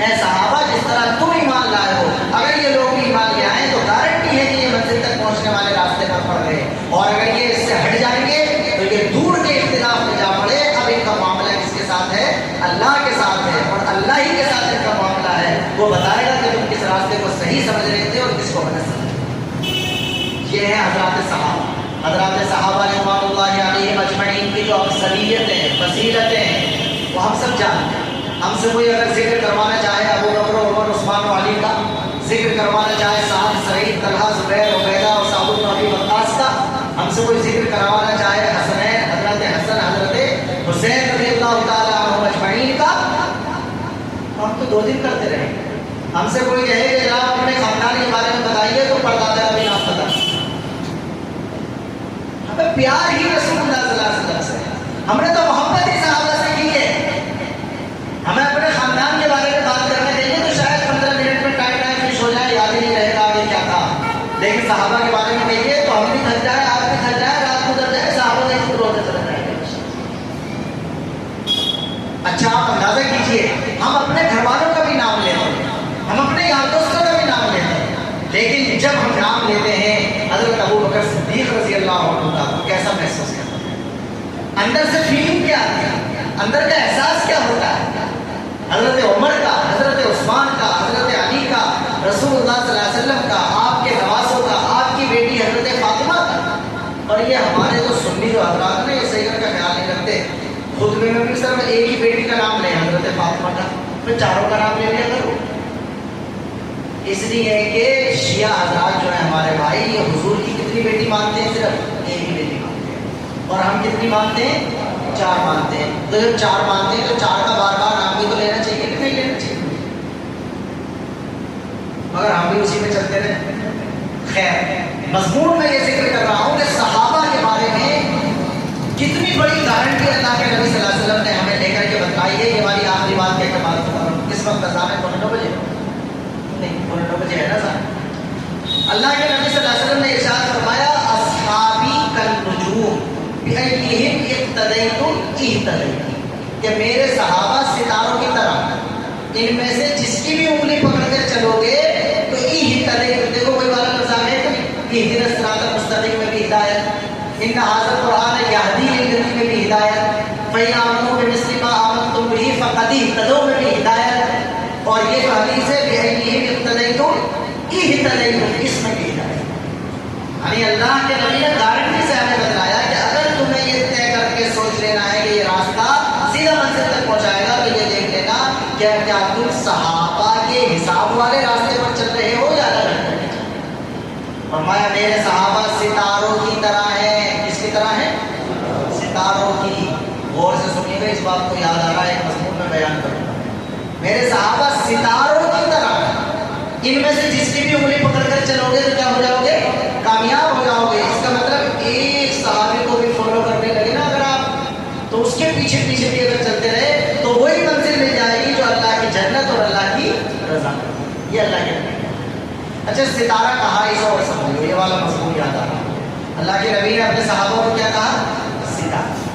اے صحابہ جس طرح تم ایمان لائے ہو, اگر یہ لوگ بھی ایمان لے آئیں تو گارنٹی ہے کہ یہ منزل تک پہنچنے والے راستے پر پڑ گئے, اور اگر یہ اس سے ہٹ جائیں گے تو یہ دور کے اختلاف میں جا پڑے. اب ان کا معاملہ کس کے ساتھ ہے, اللہ کے ساتھ ہے, اور اللہ ہی کے ساتھ ان کا معاملہ ہے. وہ بتائے گا کہ تم کس راستے کو صحیح سمجھ رہے تھے اور کس کو غلط سمجھ رہے تھے. یہ ہے حضرات صحابہ. حضرات صحابہ رضوان اللہ علیہم اجمعین کی جو اکثریتیں, فضیلتیں ہیں وہ ہم سب جانتے ہیں. ہم سے کوئی اگر ذکر کروانا چاہے ابو بکر, عمر, عثمان و علی کا, ذکر کروانا چاہے سعد, سعید, طلحہ, زبیر, عبیدہ اور سعد بن ابی وقاص کا, ہم سے کوئی ذکر کروانا چاہے حسنین, حضرت حسن, حضرت حسین رضی اللہ تعالیٰ عنہم اجمعین کا, ہم تو 2 دن کرتے رہیں گے. ہم سے کوئی کہے کہ جناب اپنے خاندان کے بارے میں بتائیے تو پردادا ابھی نام پتہ. ہمیں پیار ہی رسول اللہ صلی اللہ علیہ وسلم سے, ہم نے تو محبت ہی صحابہ سے کی ہے. ہمیں اپنے خاندان کے بارے میں بات کرنے دیں گے تو شاید 15 منٹ میں ٹائم فش ہو جائے, یاد ہی نہیں رہے گا آگے کیا تھا. لیکن صحابہ کے بارے میں کہیے تو ہم بھی تھک جائے, آپ بھی تھک جائے, رات گزر جائے, صحابہ ایک دور ہوتے چلے جائیں گے. اچھا آپ اندازہ کیجئے, ہم اپنے گھر والوں کا بھی نام لیتے ہیں, ہم اپنے یار دوستوں کا بھی نام لیتے ہیں, لیکن جب ہم نام لیتے ہیں حضرت ابو بکر صدیق رضی اللہ عنہ کا، تو کیسا محسوس کرتے ہیں؟ اندر سے فیلنگ کیا آتی ہے؟ اندر کا احساس کیا ہوتا ہے؟ حضرت عمر کا، حضرت عثمان کا، حضرت علی کا، رسول اللہ صلی اللہ علیہ وسلم کا، آپ کے نواسوں کا، آپ کی بیٹی حضرت فاطمہ کا. اور یہ ہمارے جو سنی جو حضرات ہیں یہ سیدنا کا خیال نہیں رکھتے. خطبے میں بھی صرف ایک ہی بیٹی کا نام لیں، حضرت فاطمہ کا، پھر چاروں کا نام لے لیا کرو. اس لیے کہ شیعہ حضرات جو ہیں ہمارے بھائی، یہ حضور کی کتنی بیٹی مانتے ہیں؟ صرف ایک ہی بیٹی مانتے ہیں. اور ہم کتنی مانتے ہیں؟ 4 مانتے ہیں. تو جب 4 مانتے ہیں تو 4 کا بار بار نام بھی تو لینا چاہیے کہ نہیں لینا چاہیے؟ مگر ہم بھی اسی میں چلتے رہے. خیر، مضمون میں یہ ذکر کر رہا ہوں کہ صحابہ کے بارے میں کتنی بڑی گارنٹی اللہ کے نبی صلی اللہ علیہ وسلم نے ہمیں لے کر کے بتائی ہے. یہ ہماری آخری بات کہہ کے بات کرتا ہوں. کس وقت اذان ہے؟ 9 بجے نہیں، 9 بجے ہے نا اذان. اللہ کے نبی صلی اللہ علیہ وسلم نے ارشاد فرمایا اصحابی کالنجوم بأیہم اقتدیتم اہتدیتم، کہ میرے صحابہ ستاروں کی طرح، ان میں سے جس کی بھی انگلی پکڑ کر چلو گے تو اہتدیتم. دیکھو کوئی والا لفظ ہے کہ اہدنا الصراط المستقیم میں بھی ہدایت، ان ھذا القرآن یہدی للتی میں بھی ہدایت، فإن آمنوا بمثل ما آمنتم به فقد اہتدوا میں بھی ہدایت. اور یہ جو حدیث ہے بأیہم اقتدیتم اہتدیتم، اس میں بھی ہدایت. یعنی اللہ کے نبی نے گارنٹی سے ہمیں بتلایا کہ اگر تمہیں یہ طے کر کے سوچ لینا ہے کہ یہ راستہ سیدھا منزل تک پہنچائے گا تو یہ دیکھ لینا کہ کیا تم صحابہ کے حساب والے راستے پر چل رہے ہو یا الگ راستے پر چل رہے ہو. فرمایا میرے صحابہ ستاروں کی طرح ہیں. کس کی طرح ہیں؟ ستاروں کی. غور سے سنیے گا، اس بات کو یاد آ رہا ہے، ایک مضمون میں بیان کروں گا. میرے صحابہ ستاروں کی طرح ہیں، ان میں سے جس کی بھی انگلی پکڑ کر چلو گے تو کیا ہو جاؤ گے؟ کامیاب ہو جاؤ گے. اس کا مطلب ایک صحابی کو بھی فالو کرنے لگے نا اگر آپ، تو اس کے پیچھے پیچھے بھی اگر چلتے رہے تو وہی منزل مل جائے گی جو اللہ کی جنت اور اللہ کی رضا. یہ اللہ کے نبی. اچھا، ستارہ کہا اس اور سمجھو، یہ والا مضمون یاد آ رہا. اللہ کے نبی نے اپنے صحابہ کو کیا کہا؟ ستارہ.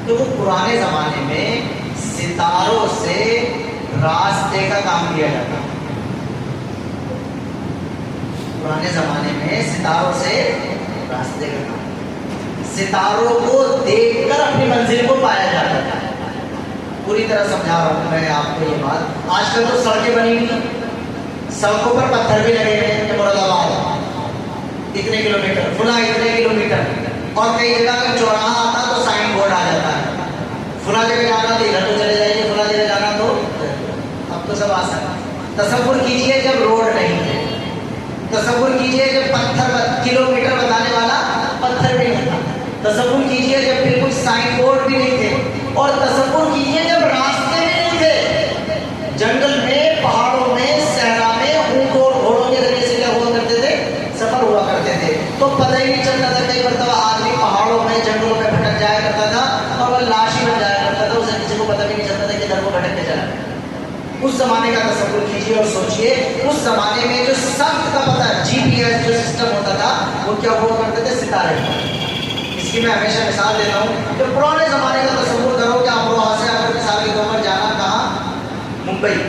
تو وہ پرانے زمانے میں ستاروں سے راستے کا کام کیا جاتا. پرانے زمانے میں ستاروں سے راستے کا کام، ستاروں کو دیکھ کر اپنی منزل کو پایا جاتا تھا. پوری طرح سمجھا رہا ہوں میں آپ کو یہ بات. آج کل تو سڑکیں بنی ہوئی، سڑکوں پر پتھر بھی لگے ہوئے ہیں کہ مراد آباد اتنے کلومیٹر، فلاں اتنے کلومیٹر، اور کئی جگہ اگر چوراہا آتا تو سائن بورڈ آ جاتا ہے، فلاں جگہ جانا تو ادھر تو چلے جائیے، فلاں جگہ جانا تو. اب تو سب آسان. تصور کیجئے جب روڈ نہیں تھے، تصور کیجئے جب پتھر کلومیٹر بتانے والا پتھر بھی نہیں تھا، تصور کیجئے جب بالکل سائن بورڈ بھی نہیں تھے، اور تصور کیجئے جب راستے بھی نہیں تھے. جنگل میں، پہاڑوں میں، صحرا میں اونٹ اور گھوڑوں کے ذریعے سے کیا ہوا کرتے تھے؟ سفر ہوا کرتے تھے. تو پتہ ہی نہیں چلتا تھا. کئی مرتبہ آدمی پہاڑوں میں، جنگلوں میں بھٹک جایا کرتا تھا اور وہ لاش ہی بن جایا کرتا تھا. اسے کسی کو پتہ بھی نہیں چلتا تھا کہ ادھر وہ بھٹک کے چلا. اس زمانے کا تصور کیجئے اور سوچئے، اس زمانے میں جو سخت کا پتہ جی پی ایس جو سسٹم ہوتا تھا وہ کیا ہوا کرتے تھے؟ ستارے. اس کی میں ہمیشہ مثال دیتا ہوں کہ پرانے زمانے کا تصور کرو کہ آپ وہاں سے اگر مثال کے طور پر جانا کہاں؟ ممبئی،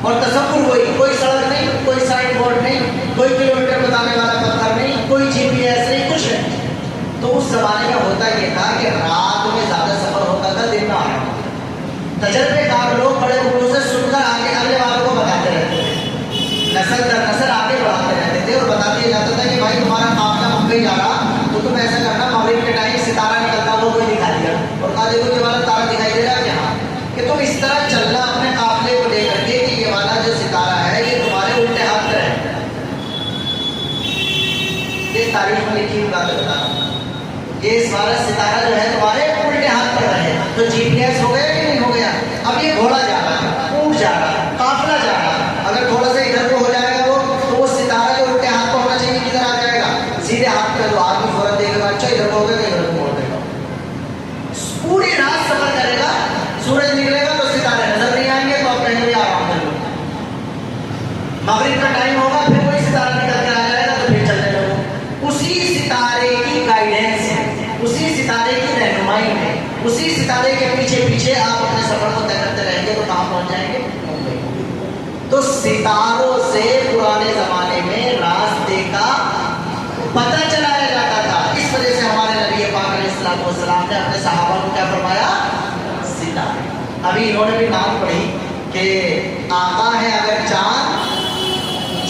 اور تصور وہی، کوئی سڑک نہیں، کوئی سائن بورڈ نہیں، کوئی کلومیٹر بتانے والا پتھر نہیں، کوئی جی پی ایس نہیں، کچھ نہیں. تو اس زمانے میں ہوتا یہ تھا کہ رات میں زیادہ سفر ہوتا تھا، دن میں آرام. تجربے کار لوگ بڑے بوڑھوں سے سن کر آگے اگلے والوں کو بتاتے رہتے تھے، نسل در نسل آگے بڑھاتے رہتے تھے، اور بتاتے جاتا تھا کہ بھائی تمہارا قافلہ ممبئی جا رہا تو تم ایسا کرنا، مغرب کے ٹائم ستارہ نکلتا وہ کوئی دکھا دیا، اور کہا دیکھو یہ والا تارا دکھائی دے رہا ہے کہ ہاں، کہ تم اس طرح چلنا اپنے قافلے کو لے کر کے کہ یہ والا جو ستارہ ہے یہ تمہارے الٹے ہاتھ پر ہے. یہ تاریخ میں لکھی ہوئی باتیں بتا رہا ہوں. یہ اس والا ستارہ جو ہے تمہارے الٹے ہاتھ پر رہے. تو جی پی ایس ہو گیا کہ نہیں ہو گیا؟ اب یہ گھوڑا جا رہا ہے، اونٹ جا رہا ہے، قافلہ جا رہا ہے، اگر تھوڑا سا ادھر کو ہو جائے گا تو وہ ستارہ جو الٹے ہاتھ پر ہونا چاہیے کدھر آ جائے گا؟ سیدھے ہاتھ پہ. تو آدمی فوراً دیکھے گا اچھا ادھر کو ہو گیا تو ادھر کو موڑ دے گا. پوری رات سفر کرے گا، سورج نکلے گا تو ستارے نظر نہیں آئیں گے تو آپ کہیں گے آرام کر لو. مغرب کا ٹائم ہوگا پھر وہی ستارہ نکل کر آ جائے گا تو پھر چلنے لگو. اسی ستارے کی گائیڈنس ہے، اسی ستارے کی رہنمائی ہے، اسی ستارے کے پیچھے پیچھے آپ اپنے سفر کو طے کرتے رہیں گے تو کہاں پہنچ جائیں گے؟ ممبئی. تو ستاروں سے پرانے زمانے ابھی انہوں نے بھی نام پڑھی کہ آقا ہے اگر چاند،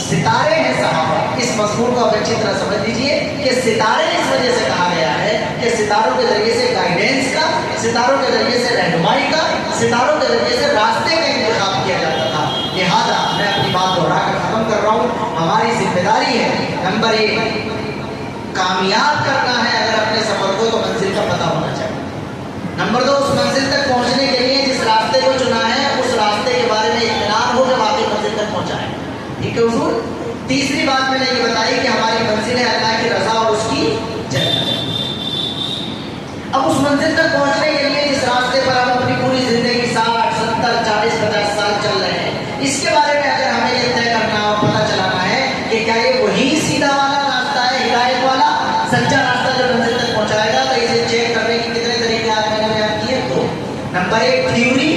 ستارے ہیں صحابہ. اس مضمون کو آپ اچھی طرح سمجھ لیجئے کہ ستارے اس وجہ سے کہا گیا ہے کہ ستاروں کے ذریعے سے گائیڈنس کا، ستاروں کے ذریعے سے رہنمائی کا، ستاروں کے ذریعے سے راستے کا انتخاب کیا جاتا تھا. لہٰذا میں اپنی بات دوہرا کر ختم کر رہا ہوں. ہماری ذمہ داری ہے نمبر 1 کامیاب کرنا ہے اگر اپنے سفر کو تو منزل کا پتہ ہونا چاہیے. نمبر 2 اس منزل تک پہنچنے کے لیے جس راستے کو چنا ہے اس راستے کے بارے میں اطمینان ہو کہ واقعی منزل تک پہنچا ہے. ٹھیک ہے حضور. تیسری بات میں نے یہ بتائی کہ ہماری منزل ہے اللہ کی رضا اور اس کی جنت. اب اس منزل تک پہنچنے کے لیے جس راستے پر ہم اپنی پوری زندگی 60 70 40 50 سال چل رہے ہیں، اس کے بارے میں اگر ہمیں یہ طے کرنا اور پتہ چلانا ہے کہ کیا یہ وہی سیدھا والا راستہ ہے، ہدایت والا سچا راستہ جو منزل تک پہنچائے گا، تو اسے چیک کرنے کے کتنے طریقے آج میں نے بیان کیے. تو نمبر 1 تھیوری،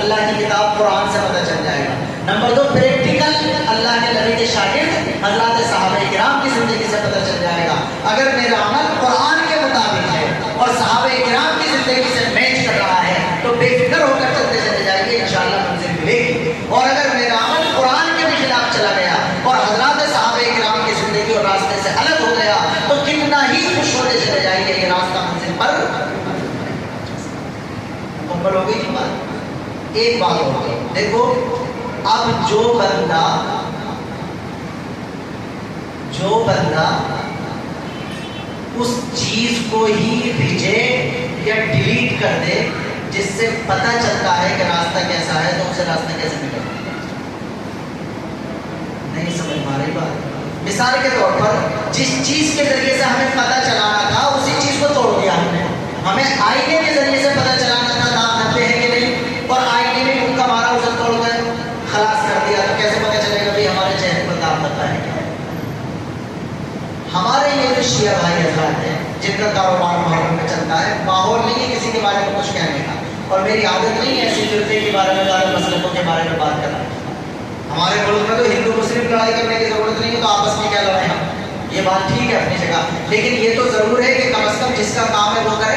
اللہ کی کتاب قرآن سے پتہ چل جائے گا. نمبر 2 پریکٹیکل، اللہ کے نبی کے شاگرد حضرات صحابہ کرام کی زندگی سے پتہ چل جائے گا. اگر میرا عمل قرآن کے مطابق ہے اور صحابہ کرام کی زندگی سے میچ کر رہا ہے تو بے فکر ہو کر چلتے چلے جائیے، انشاءاللہ منزل ملے گی. اور اگر میرا عمل قرآن کے بھی خلاف چلا گیا اور حضرات صحابہ کرام کی زندگی اور راستے سے الگ ہو گیا تو کتنا ہی خوش ہوتے چلے جائیے، یہ راستہ منزل پر مکمل ہو گئی. کی بات ایک بات ہوگی، دیکھو اب جو بندہ اس چیز کو ہی ریجیکٹ یا ڈیلیٹ کر دے جس سے پتہ چلتا ہے کہ راستہ کیسا ہے، تو اسے راستہ کیسے ملے گا؟ نہیں سمجھ پا رہی بات. مثال کے طور پر جس چیز کے ذریعے سے ہمیں پتہ چلانا تھا اسی چیز کو توڑ دیا ہم نے. ہمیں آئینے کے ذریعے سے پتہ چلانا تھا دانت نپے ہیں کہ نہیں، اور آئینے میں مکہ مارا اسے توڑ کر خلاص کر دیا، تو کیسے پتہ چلے گا بھائی ہمارے چہرے پر دانت نپا ہے؟ ہمارے یہ جو شیعہ بھائی حضرات ہیں جن کا کاروبار محرم میں چلتا ہے، ماحول نہیں ہے کسی کے بارے میں کچھ کہنے کا، اور میری عادت نہیں ہے ایسی فرقے کے بارے میں، دار مسلکوں کے بارے میں بات کرنا. ہمارے ملک میں تو ہندو مسلم لڑائی کرنے کی ضرورت نہیں ہے، تو آپس میں کیا لڑائیں ہم، یہ بات ٹھیک ہے اپنی جگہ، لیکن یہ تو ضرور ہے کہ کم از کم جس کا کام ہے وہ کرے.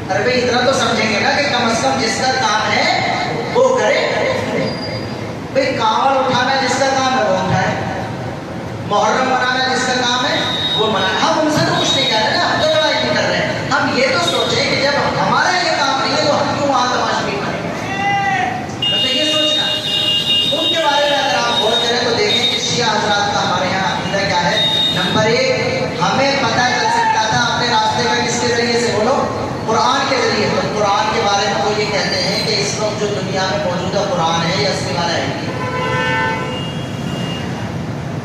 ارے بھائی اتنا تو سمجھیں گے نا کہ کم از کم جس کا کام ہے وہ کرے. بھائی کانوڑ اٹھانا جس کا کام ہے وہ اٹھائے، محرم منانا جس کا کام ہے وہ منانا. ہم ان سے تو کچھ نہیں کہہ رہے نا، ہم تو لڑائی نہیں کر رہے. ہم یہ تو سوچیں کہ جب ہمارا یہ کام نہیں ہے تو ہم کیوں وہاں تماشبین کریں. تو یہ سوچنا ان کے بارے میں اگر آپ غور کریں تو دیکھیں کہ شیعہ حضرات کا ہمارے یہاں عقیدہ کیا ہے. نمبر 1 ہمیں پتہ چل سکتا تھا اپنے راستے کا کس کے ذریعے سے، بولو قرآن کے ذریعے. تو قرآن کے بارے میں وہ یہ کہتے ہیں کہ اس وقت جو دنیا میں موجودہ قرآن ہے یہ اصلی والا ہے.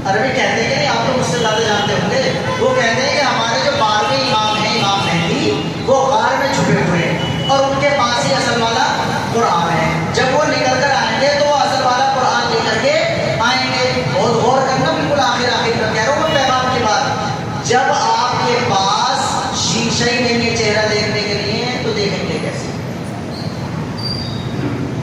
عربی کہتے ہیں کہ نہیں، آپ تو مجھ سے زیادہ جانتے ہوں گے. وہ کہتے ہیں کہ ہمارے جو 12ویں امام ہیں، امام مہدی، وہ غار میں چھپے ہوئے ہیں اور ان کے پاس ہی اصل والا قرآن ہے. جب وہ نکل کر آئیں گے تو وہ اصل والا قرآن لے کر کے آئیں گے. بہت غور کرنا، بالکل آخر میں کہہ رہا ہوں میں پیغام کی بات. جب آپ کے پاس شیشہ ہی نہیں ہے چہرہ دیکھنے کے لیے تو دیکھیں گے کیسے؟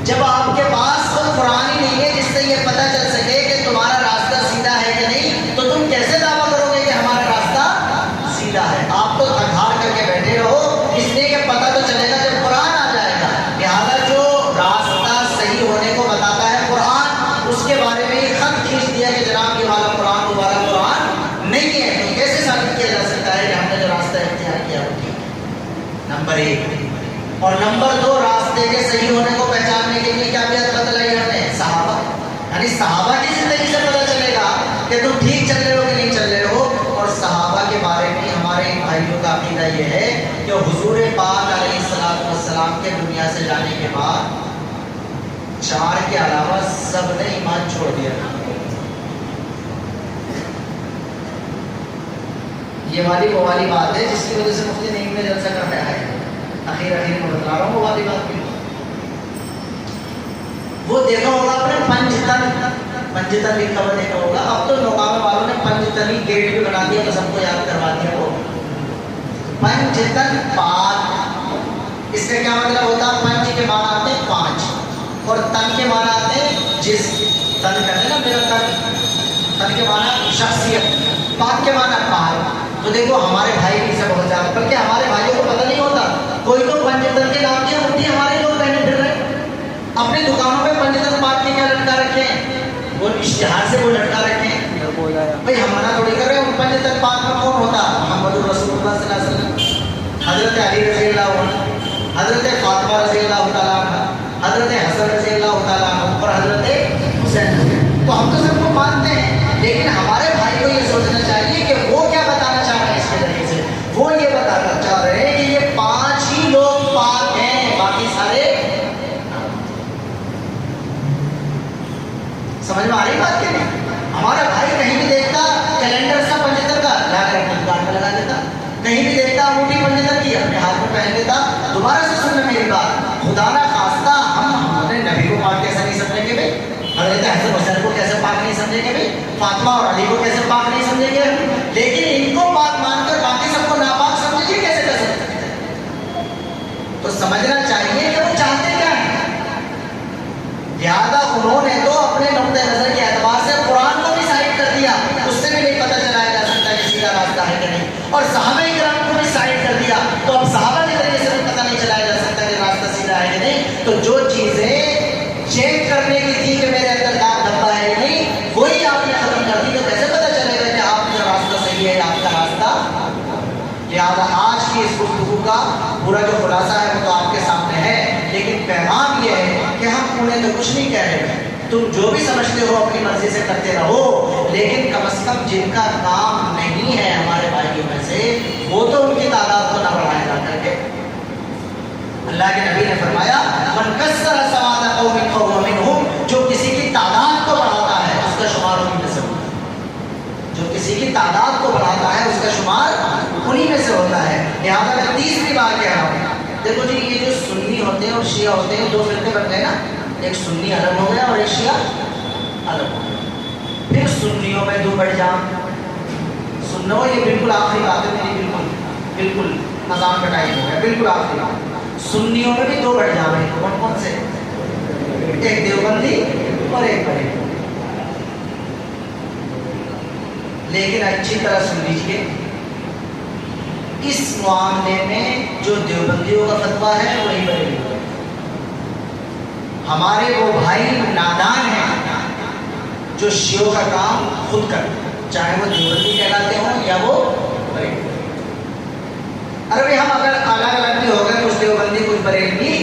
جب آپ کے پاس کوئی قرآن ہی نہیں ہے جس سے یہ پتہ چل سکے کہ تمہارا راستہ سیدھا ہے کہ نہیں، تو تم کیسے دعویٰ کرو گے کہ ہمارا راستہ سیدھا ہے؟ آپ تو اگھاڑ کر کے بیٹھے رہو، اس لیے کہ پتہ تو چلے گا جب قرآن آ جائے گا. لہٰذا جو راستہ صحیح ہونے کو بتاتا ہے قرآن، اس کے بارے میں یہ خط کھینچ دیا کہ جناب یہ والا قرآن وہ والا قرآن نہیں ہے. تو کیسے ثابت کیا جا سکتا ہے کہ ہم نے جو راستہ اختیار کیا وہ ٹھیک ہے؟ نمبر 1. اور نمبر 2 راستے کے صحیح ہونے کو پہچاننے کے لیے کیا بیعت بتلائی ہم نے؟ صحابہ. یعنی صحابہ کی زندگی سے پتہ چلے گا کہ تم ٹھیک چل رہے ہو کہ نہیں چل رہے ہو. اور صحابہ کے بارے میں ہمارے بھائیوں کا عقیدہ یہ ہے کہ حضور پاک علیہ السلام کے دنیا سے جانے کے بعد 4 کے علاوہ سب نے ایمان چھوڑ دیا. یہ والی بات ہے جس کی وجہ سے مفتی نعیم نے جلسہ کر رہا ہے. اخیر میں بتلا رہا ہوں وہ والی بات بھی. وہ دیکھا ہوگا آپ نے پنجتن لکھا ہوا دیکھا ہوگا. اب تو نوکامے والوں نے پنجتنی گیٹ بھی بنا دیا تو سب کو یاد کروا دیا. وہ پنجتن پانچ، اس کا کیا مطلب ہوتا ہے؟ پنج کے معنی آتے ہیں 5 اور تن کے معنی آتے ہیں جسم. تن کہتے ہیں نا میرا تن کے معنی شخصیت، پاک کے معنی پاک. تو دیکھو ہمارے بھائی بھی سے بہت زیادہ، بلکہ ہمارے بھائیوں کو پتہ نہیں ہوتا. کوئی تو پنجتن کے نام کی مٹھی ہمارے اپنی دکانوں میں پنجتن پاک کے کیا لٹکا رکھے ہیں؟ وہ اشتہار سے وہ لٹکا رکھے ہیں. بھائی ہم منع تھوڑی کر رہے ہیں. پنجتن پاک میں کون ہوتا؟ محمد رسول اللہ صلی اللہ علیہ وسلم، حضرت علی رضی اللہ عنہ، حضرت فاطمہ رضی اللہ تعالیٰ عنہ، حضرت حسن رضی اللہ تعالیٰ عنہ اور حضرت حسین. تو ہم تو سب کو مانتے ہیں، لیکن ہمارے بھائی کو یہ سوچنا چاہیے کہ وہ کیا بتانا چاہ رہے ہیں اس کے ذریعے سے. وہ یہ بتانا چاہ رہے ہیں کہ یہ 5 ہی لوگ پاک ہیں، باقی سارے. سمجھ میں آ رہی بات کہ نہیں؟ ہمارا بھائی کہیں بھی دیکھتا کیلنڈر سا پنجتن کا لا کر اپنی دکان میں لگا دیتا، کہیں بھی دیکھتا انگوٹھی پنجتن کی اپنے ہاتھ میں پہن لیتا. دوبارہ سے سننا میری بات، خدا نہ خواستہ ہم ہمارے نبی کو پاک کیسے نہیں سمجھیں گے بھائی؟ حضرت حسن حسین کو کیسے پاک نہیں سمجھیں گے بھائی؟ فاطمہ اور علی کو کیسے پاک نہیں سمجھیں گے؟ لیکن ان کو پاک مان کر باقی سب کو ناپاک سمجھیں گے کیسے کر سکتے ہیں؟ تو سمجھنا چاہیے کہ وہ چاہتے کیا ہیں. لہٰذا انہوں نے تو اپنے نقطۂ نظر کے اعتبار سے قرآن کو بھی سائڈ کر دیا، اس سے بھی نہیں پتہ چلایا جا سکتا کہ سیدھا راستہ ہے کہ نہیں. اور صحابہ کرام کو بھی سائڈ کر دیا، تو اب صحابہ کے ذریعے سے بھی پتہ نہیں چلایا جا سکتا کہ راستہ سیدھا ہے کہ نہیں. تو جو چیزیں چیک کرنے کی تھی کہ میرے اندر داغ دھبا ہے یا نہیں، وہی آپ نے ختم کر دی، تو کیسے پتہ چلے گا کہ آپ کا راستہ صحیح ہے یا آپ کا راستہ. لہٰذا آج کی اس گفتگو کا پورا جو خلاصہ ہے وہ تو آپ کے سامنے ہے، لیکن پیغام یہ ہے کہ ہم انہیں تو کچھ نہیں کہہ رہے. تم جو بھی سمجھتے ہو اپنی مرضی سے کرتے رہو، لیکن کم از کم جن کا کام نہیں ہے ہمارے بھائیوں میں سے، وہ تو ان کی تعداد کو نہ بڑھائے جا کر کے. اللہ کے نبی نے فرمایا من کثر سواد قوم فهو منهم، جو کسی کی تعداد کو بڑھاتا ہے اس کا شمار انہی میں سے ہوتا ہے. جو کسی کی تعداد کو بڑھاتا ہے اس کا شمار انہی میں سے ہوتا ہے. لہٰذا میں تیسری بار کہہ رہا ہوں، دیکھو جی یہ جو سنی ہوتے ہیں اور شیعہ ہوتے ہیں، 2 فرقے بن گئے نا. ایک سنی الگ ہو گیا اور ایک شیعہ الگ ہو گیا. پھر سنیوں میں 2 بڑھ جام. سنو یہ بالکل آخری بات ہے میری، بالکل نظام کا ٹائم ہو گیا، بالکل آخری بات. سنیوں میں بھی 2 بڑھ جام ہیں. کون کون سے؟ ایک دیوبندی اور ایک بریلوی. لیکن اچھی طرح سن لیجیے، اس معاملے میں جو دیوبندیوں کا فتویٰ ہے وہی بریلویوں کا. ہمارے وہ بھائی نادان ہیں جو شیعوں کا کام خود کرتے ہیں، چاہے وہ دیوبندی کہلاتے ہوں یا وہ بریلوی. ارے ہم اگر الگ الگ بھی ہو گئے، کچھ دیوبندی کچھ بریلوی،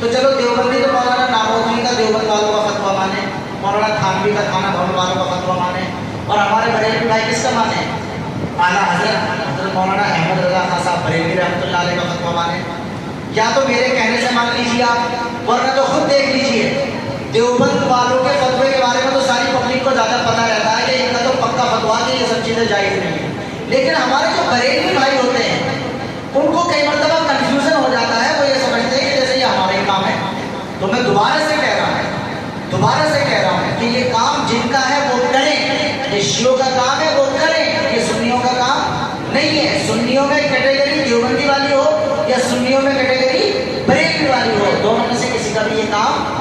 تو چلو دیوبندی تو مولانا ناموتوی کا دیوبند والوں کا فتویٰ مانے، مولانا تھانوی کا تھانہ بھون والوں کا فتویٰ مانے، اور ہمارے بریلوی بھائی کس کا مانے؟ اعلیٰ حضرت مولانا احمد رضا خان صاحب بریلوی رحمۃ اللہ علیہ کا فتویٰ مانے. یا تو میرے کہنے سے مان لیجیے آپ، ورنہ تو خود دیکھ لیجیے. دیوبند والوں کے فتوے کے بارے میں تو ساری پبلک کو زیادہ پتہ رہتا ہے کہ ان کا تو پکا فتویٰ کہ یہ سب چیزیں جائز نہیں ہیں. لیکن ہمارے جو بریلوی بھائی ہوتے ہیں ان کو کئی مرتبہ کنفیوژن ہو جاتا ہے، وہ یہ سمجھتے ہیں کہ جیسے یہ ہمارا ہی کام ہے. تو میں دوبارہ سے کہہ رہا ہوں کہ یہ کام جن کا ہے وہ کریں. یہ شیعوں کا کام ہے وہ کریں، یہ سنیوں کا کام نہیں ہے. سنیوں میں کیٹیگری دیوبندی والی ہو یا سنیوں میں کیٹیگری بریلوی والی ہو، دونوں میں سے کسی کا بھی یہ کام.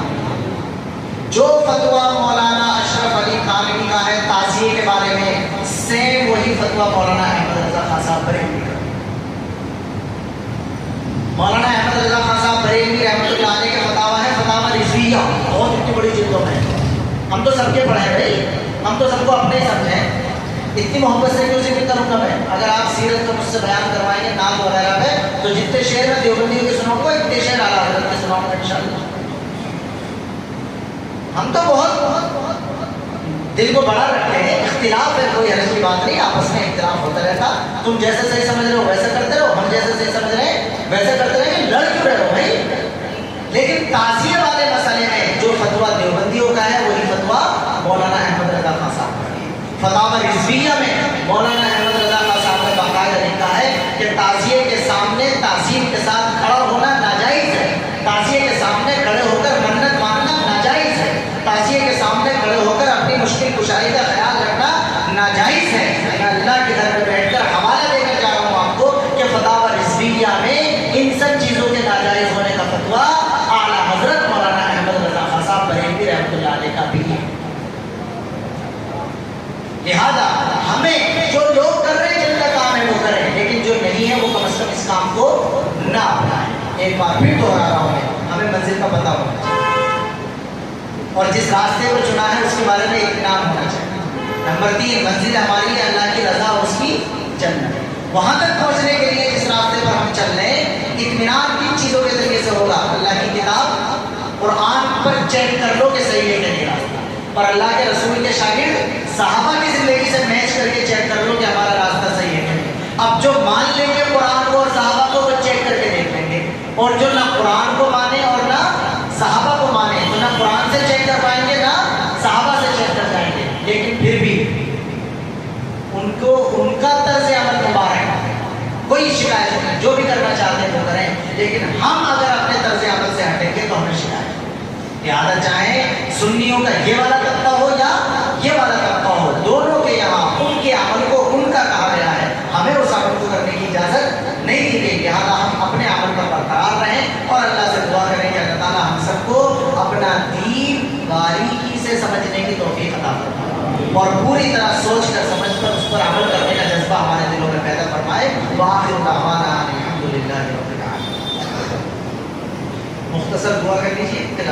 جو فتویٰ مولانا اشرف علی تھانوی کا ہے تعزیے کے بارے میں، سیم وہی فتویٰ مولانا احمد رضا خان صاحب بریلوی کا. مولانا احمد رضا خان صاحب بریلوی رحمۃ اللہ علیہ کا فتاویٰ ہے فتاویٰ رضویہ، بہت اتنی بڑی جلدوں میں. ہم تو سب کے پڑھے بھائی، ہم تو سب کو اپنے ہی سمجھیں. اتنی محبت سے کیوں ذکر کروں گا میں؟ اگر آپ سیرت کو مجھ سے بیان کروائیں گے نام وغیرہ میں، تو جتنے شعر میں دیوبندیوں کے سناؤں گا اتنے شعر اعلیٰ حضرت کے سناؤں گا انشاءاللہ. ہم تو بہت دل کو بڑا رکھتے ہیں. اختلاف ہے کوئی حرج کی بات نہیں، آپس میں اختلاف ہوتا رہتا. تم جیسے صحیح سمجھ رہے ہو ویسا کرتے رہو، ہم جیسے صحیح سمجھ رہے ہیں ویسے کرتے رہے، لڑ کیوں رہے ہو بھائی. لیکن تعزیے والے مسئلے میں جو فتویٰ دیوبندیوں کا ہے وہی فتویٰ مولانا احمد رضا خان صاحب کا ہے. فتاویٰ رضویہ میں مولانا احمد رضا خان صاحب نے باقاعدہ لکھا ہے کہ تعزیے کے سامنے تعظیم کے ساتھ کھڑا ہونا ناجائز ہے. تعزیے کے سامنے کھڑے ہو کر منت ماننا ناجائز ہے. تعزیے کے سامنے کھڑے ہو کر اپنی مشکل کشائی کا خیال رکھنا ناجائز ہے. میں اللہ کے گھر میں بیٹھ کر حوالہ دے کر جا رہا ہوں آپ کو کہ فتاویٰ رضویہ میں ان سب چیزوں کے ناجائز ہونے کا فتویٰ اعلیٰ حضرت مولانا احمد رضا خان صاحب بریلوی رحمۃ اللہ علیہ کا بھی ہے. لہذا ہمیں جو لوگ کر رہے ہیں جن کا کام ہے وہ کریں، لیکن جو نہیں ہے وہ کم از کم اس کام کو نہ اپنائیں. ایک بار پھر دوہرا رہا ہوں، ہمیں منزل کا پتہ ہونا چاہیے. اور جس راستے کو چنا ہے اس کے بارے میں اطمینان ہونا چاہیے۔ نمبر 3، منزل ہماری ہے اللہ کی رضا اور اس کی جنت۔ وہاں تک پہنچنے کے لیے جس راستے پر ہم چل رہے ہیں، اطمینان کن چیزوں کے ذریعے سے ہوگا؟ اللہ کی کتاب قرآن پر چیک کر لو کہ صحیح ہے کہ نہیں راستہ، اور اللہ کے رسول کے شاگرد صحابہ کی زندگی سے میچ کر کے چیک کر لو کہ ہمارا راستہ صحیح ہے کہ نہیں۔ اب جو مان لیں گے قرآن کو اور صحابہ کو، وہ چیک کر کے دیکھ لیں گے، اور جو نہ قرآن کو مانے اور نہ صحابہ کو مانے، تو نہ قرآن سے چیک کر پائیں گے نہ صحابہ سے چیک کر پائیں گے۔ لیکن پھر بھی ان کا طرز عمل مبارک ہے، کوئی شکایت نہیں، جو بھی کرنا چاہتے ہیں وہ کریں، لیکن ہم اگر اپنے طرز عمل سے ہٹیں گے تو ہمیں شکایت ہے۔ لہٰذا چاہے سنیوں کا یہ والا طبقہ ہو یا یہ والا طبقہ ہو، دونوں کے یہاں ان کے عمل کو ان کا کہا گیا ہے، ہمیں اس عمل کو کرنے کی اجازت نہیں دی گئی۔ لہٰذا ہم اپنے عمل پر برقرار رہیں اور اللہ سے دعا کریں کہ اللہ تعالیٰ ہم سب کو اپنا دین باریکی سے سمجھنے کی توفیق عطا فرمائے اور پوری طرح سوچ کر سمجھ کر اس پر عمل کرنے کا جذبہ ہمارے دلوں میں پیدا فرمائے۔ وآخر دعوانا الحمدللہ رب العالمین۔ مختصر دعا کر لیجیے کہ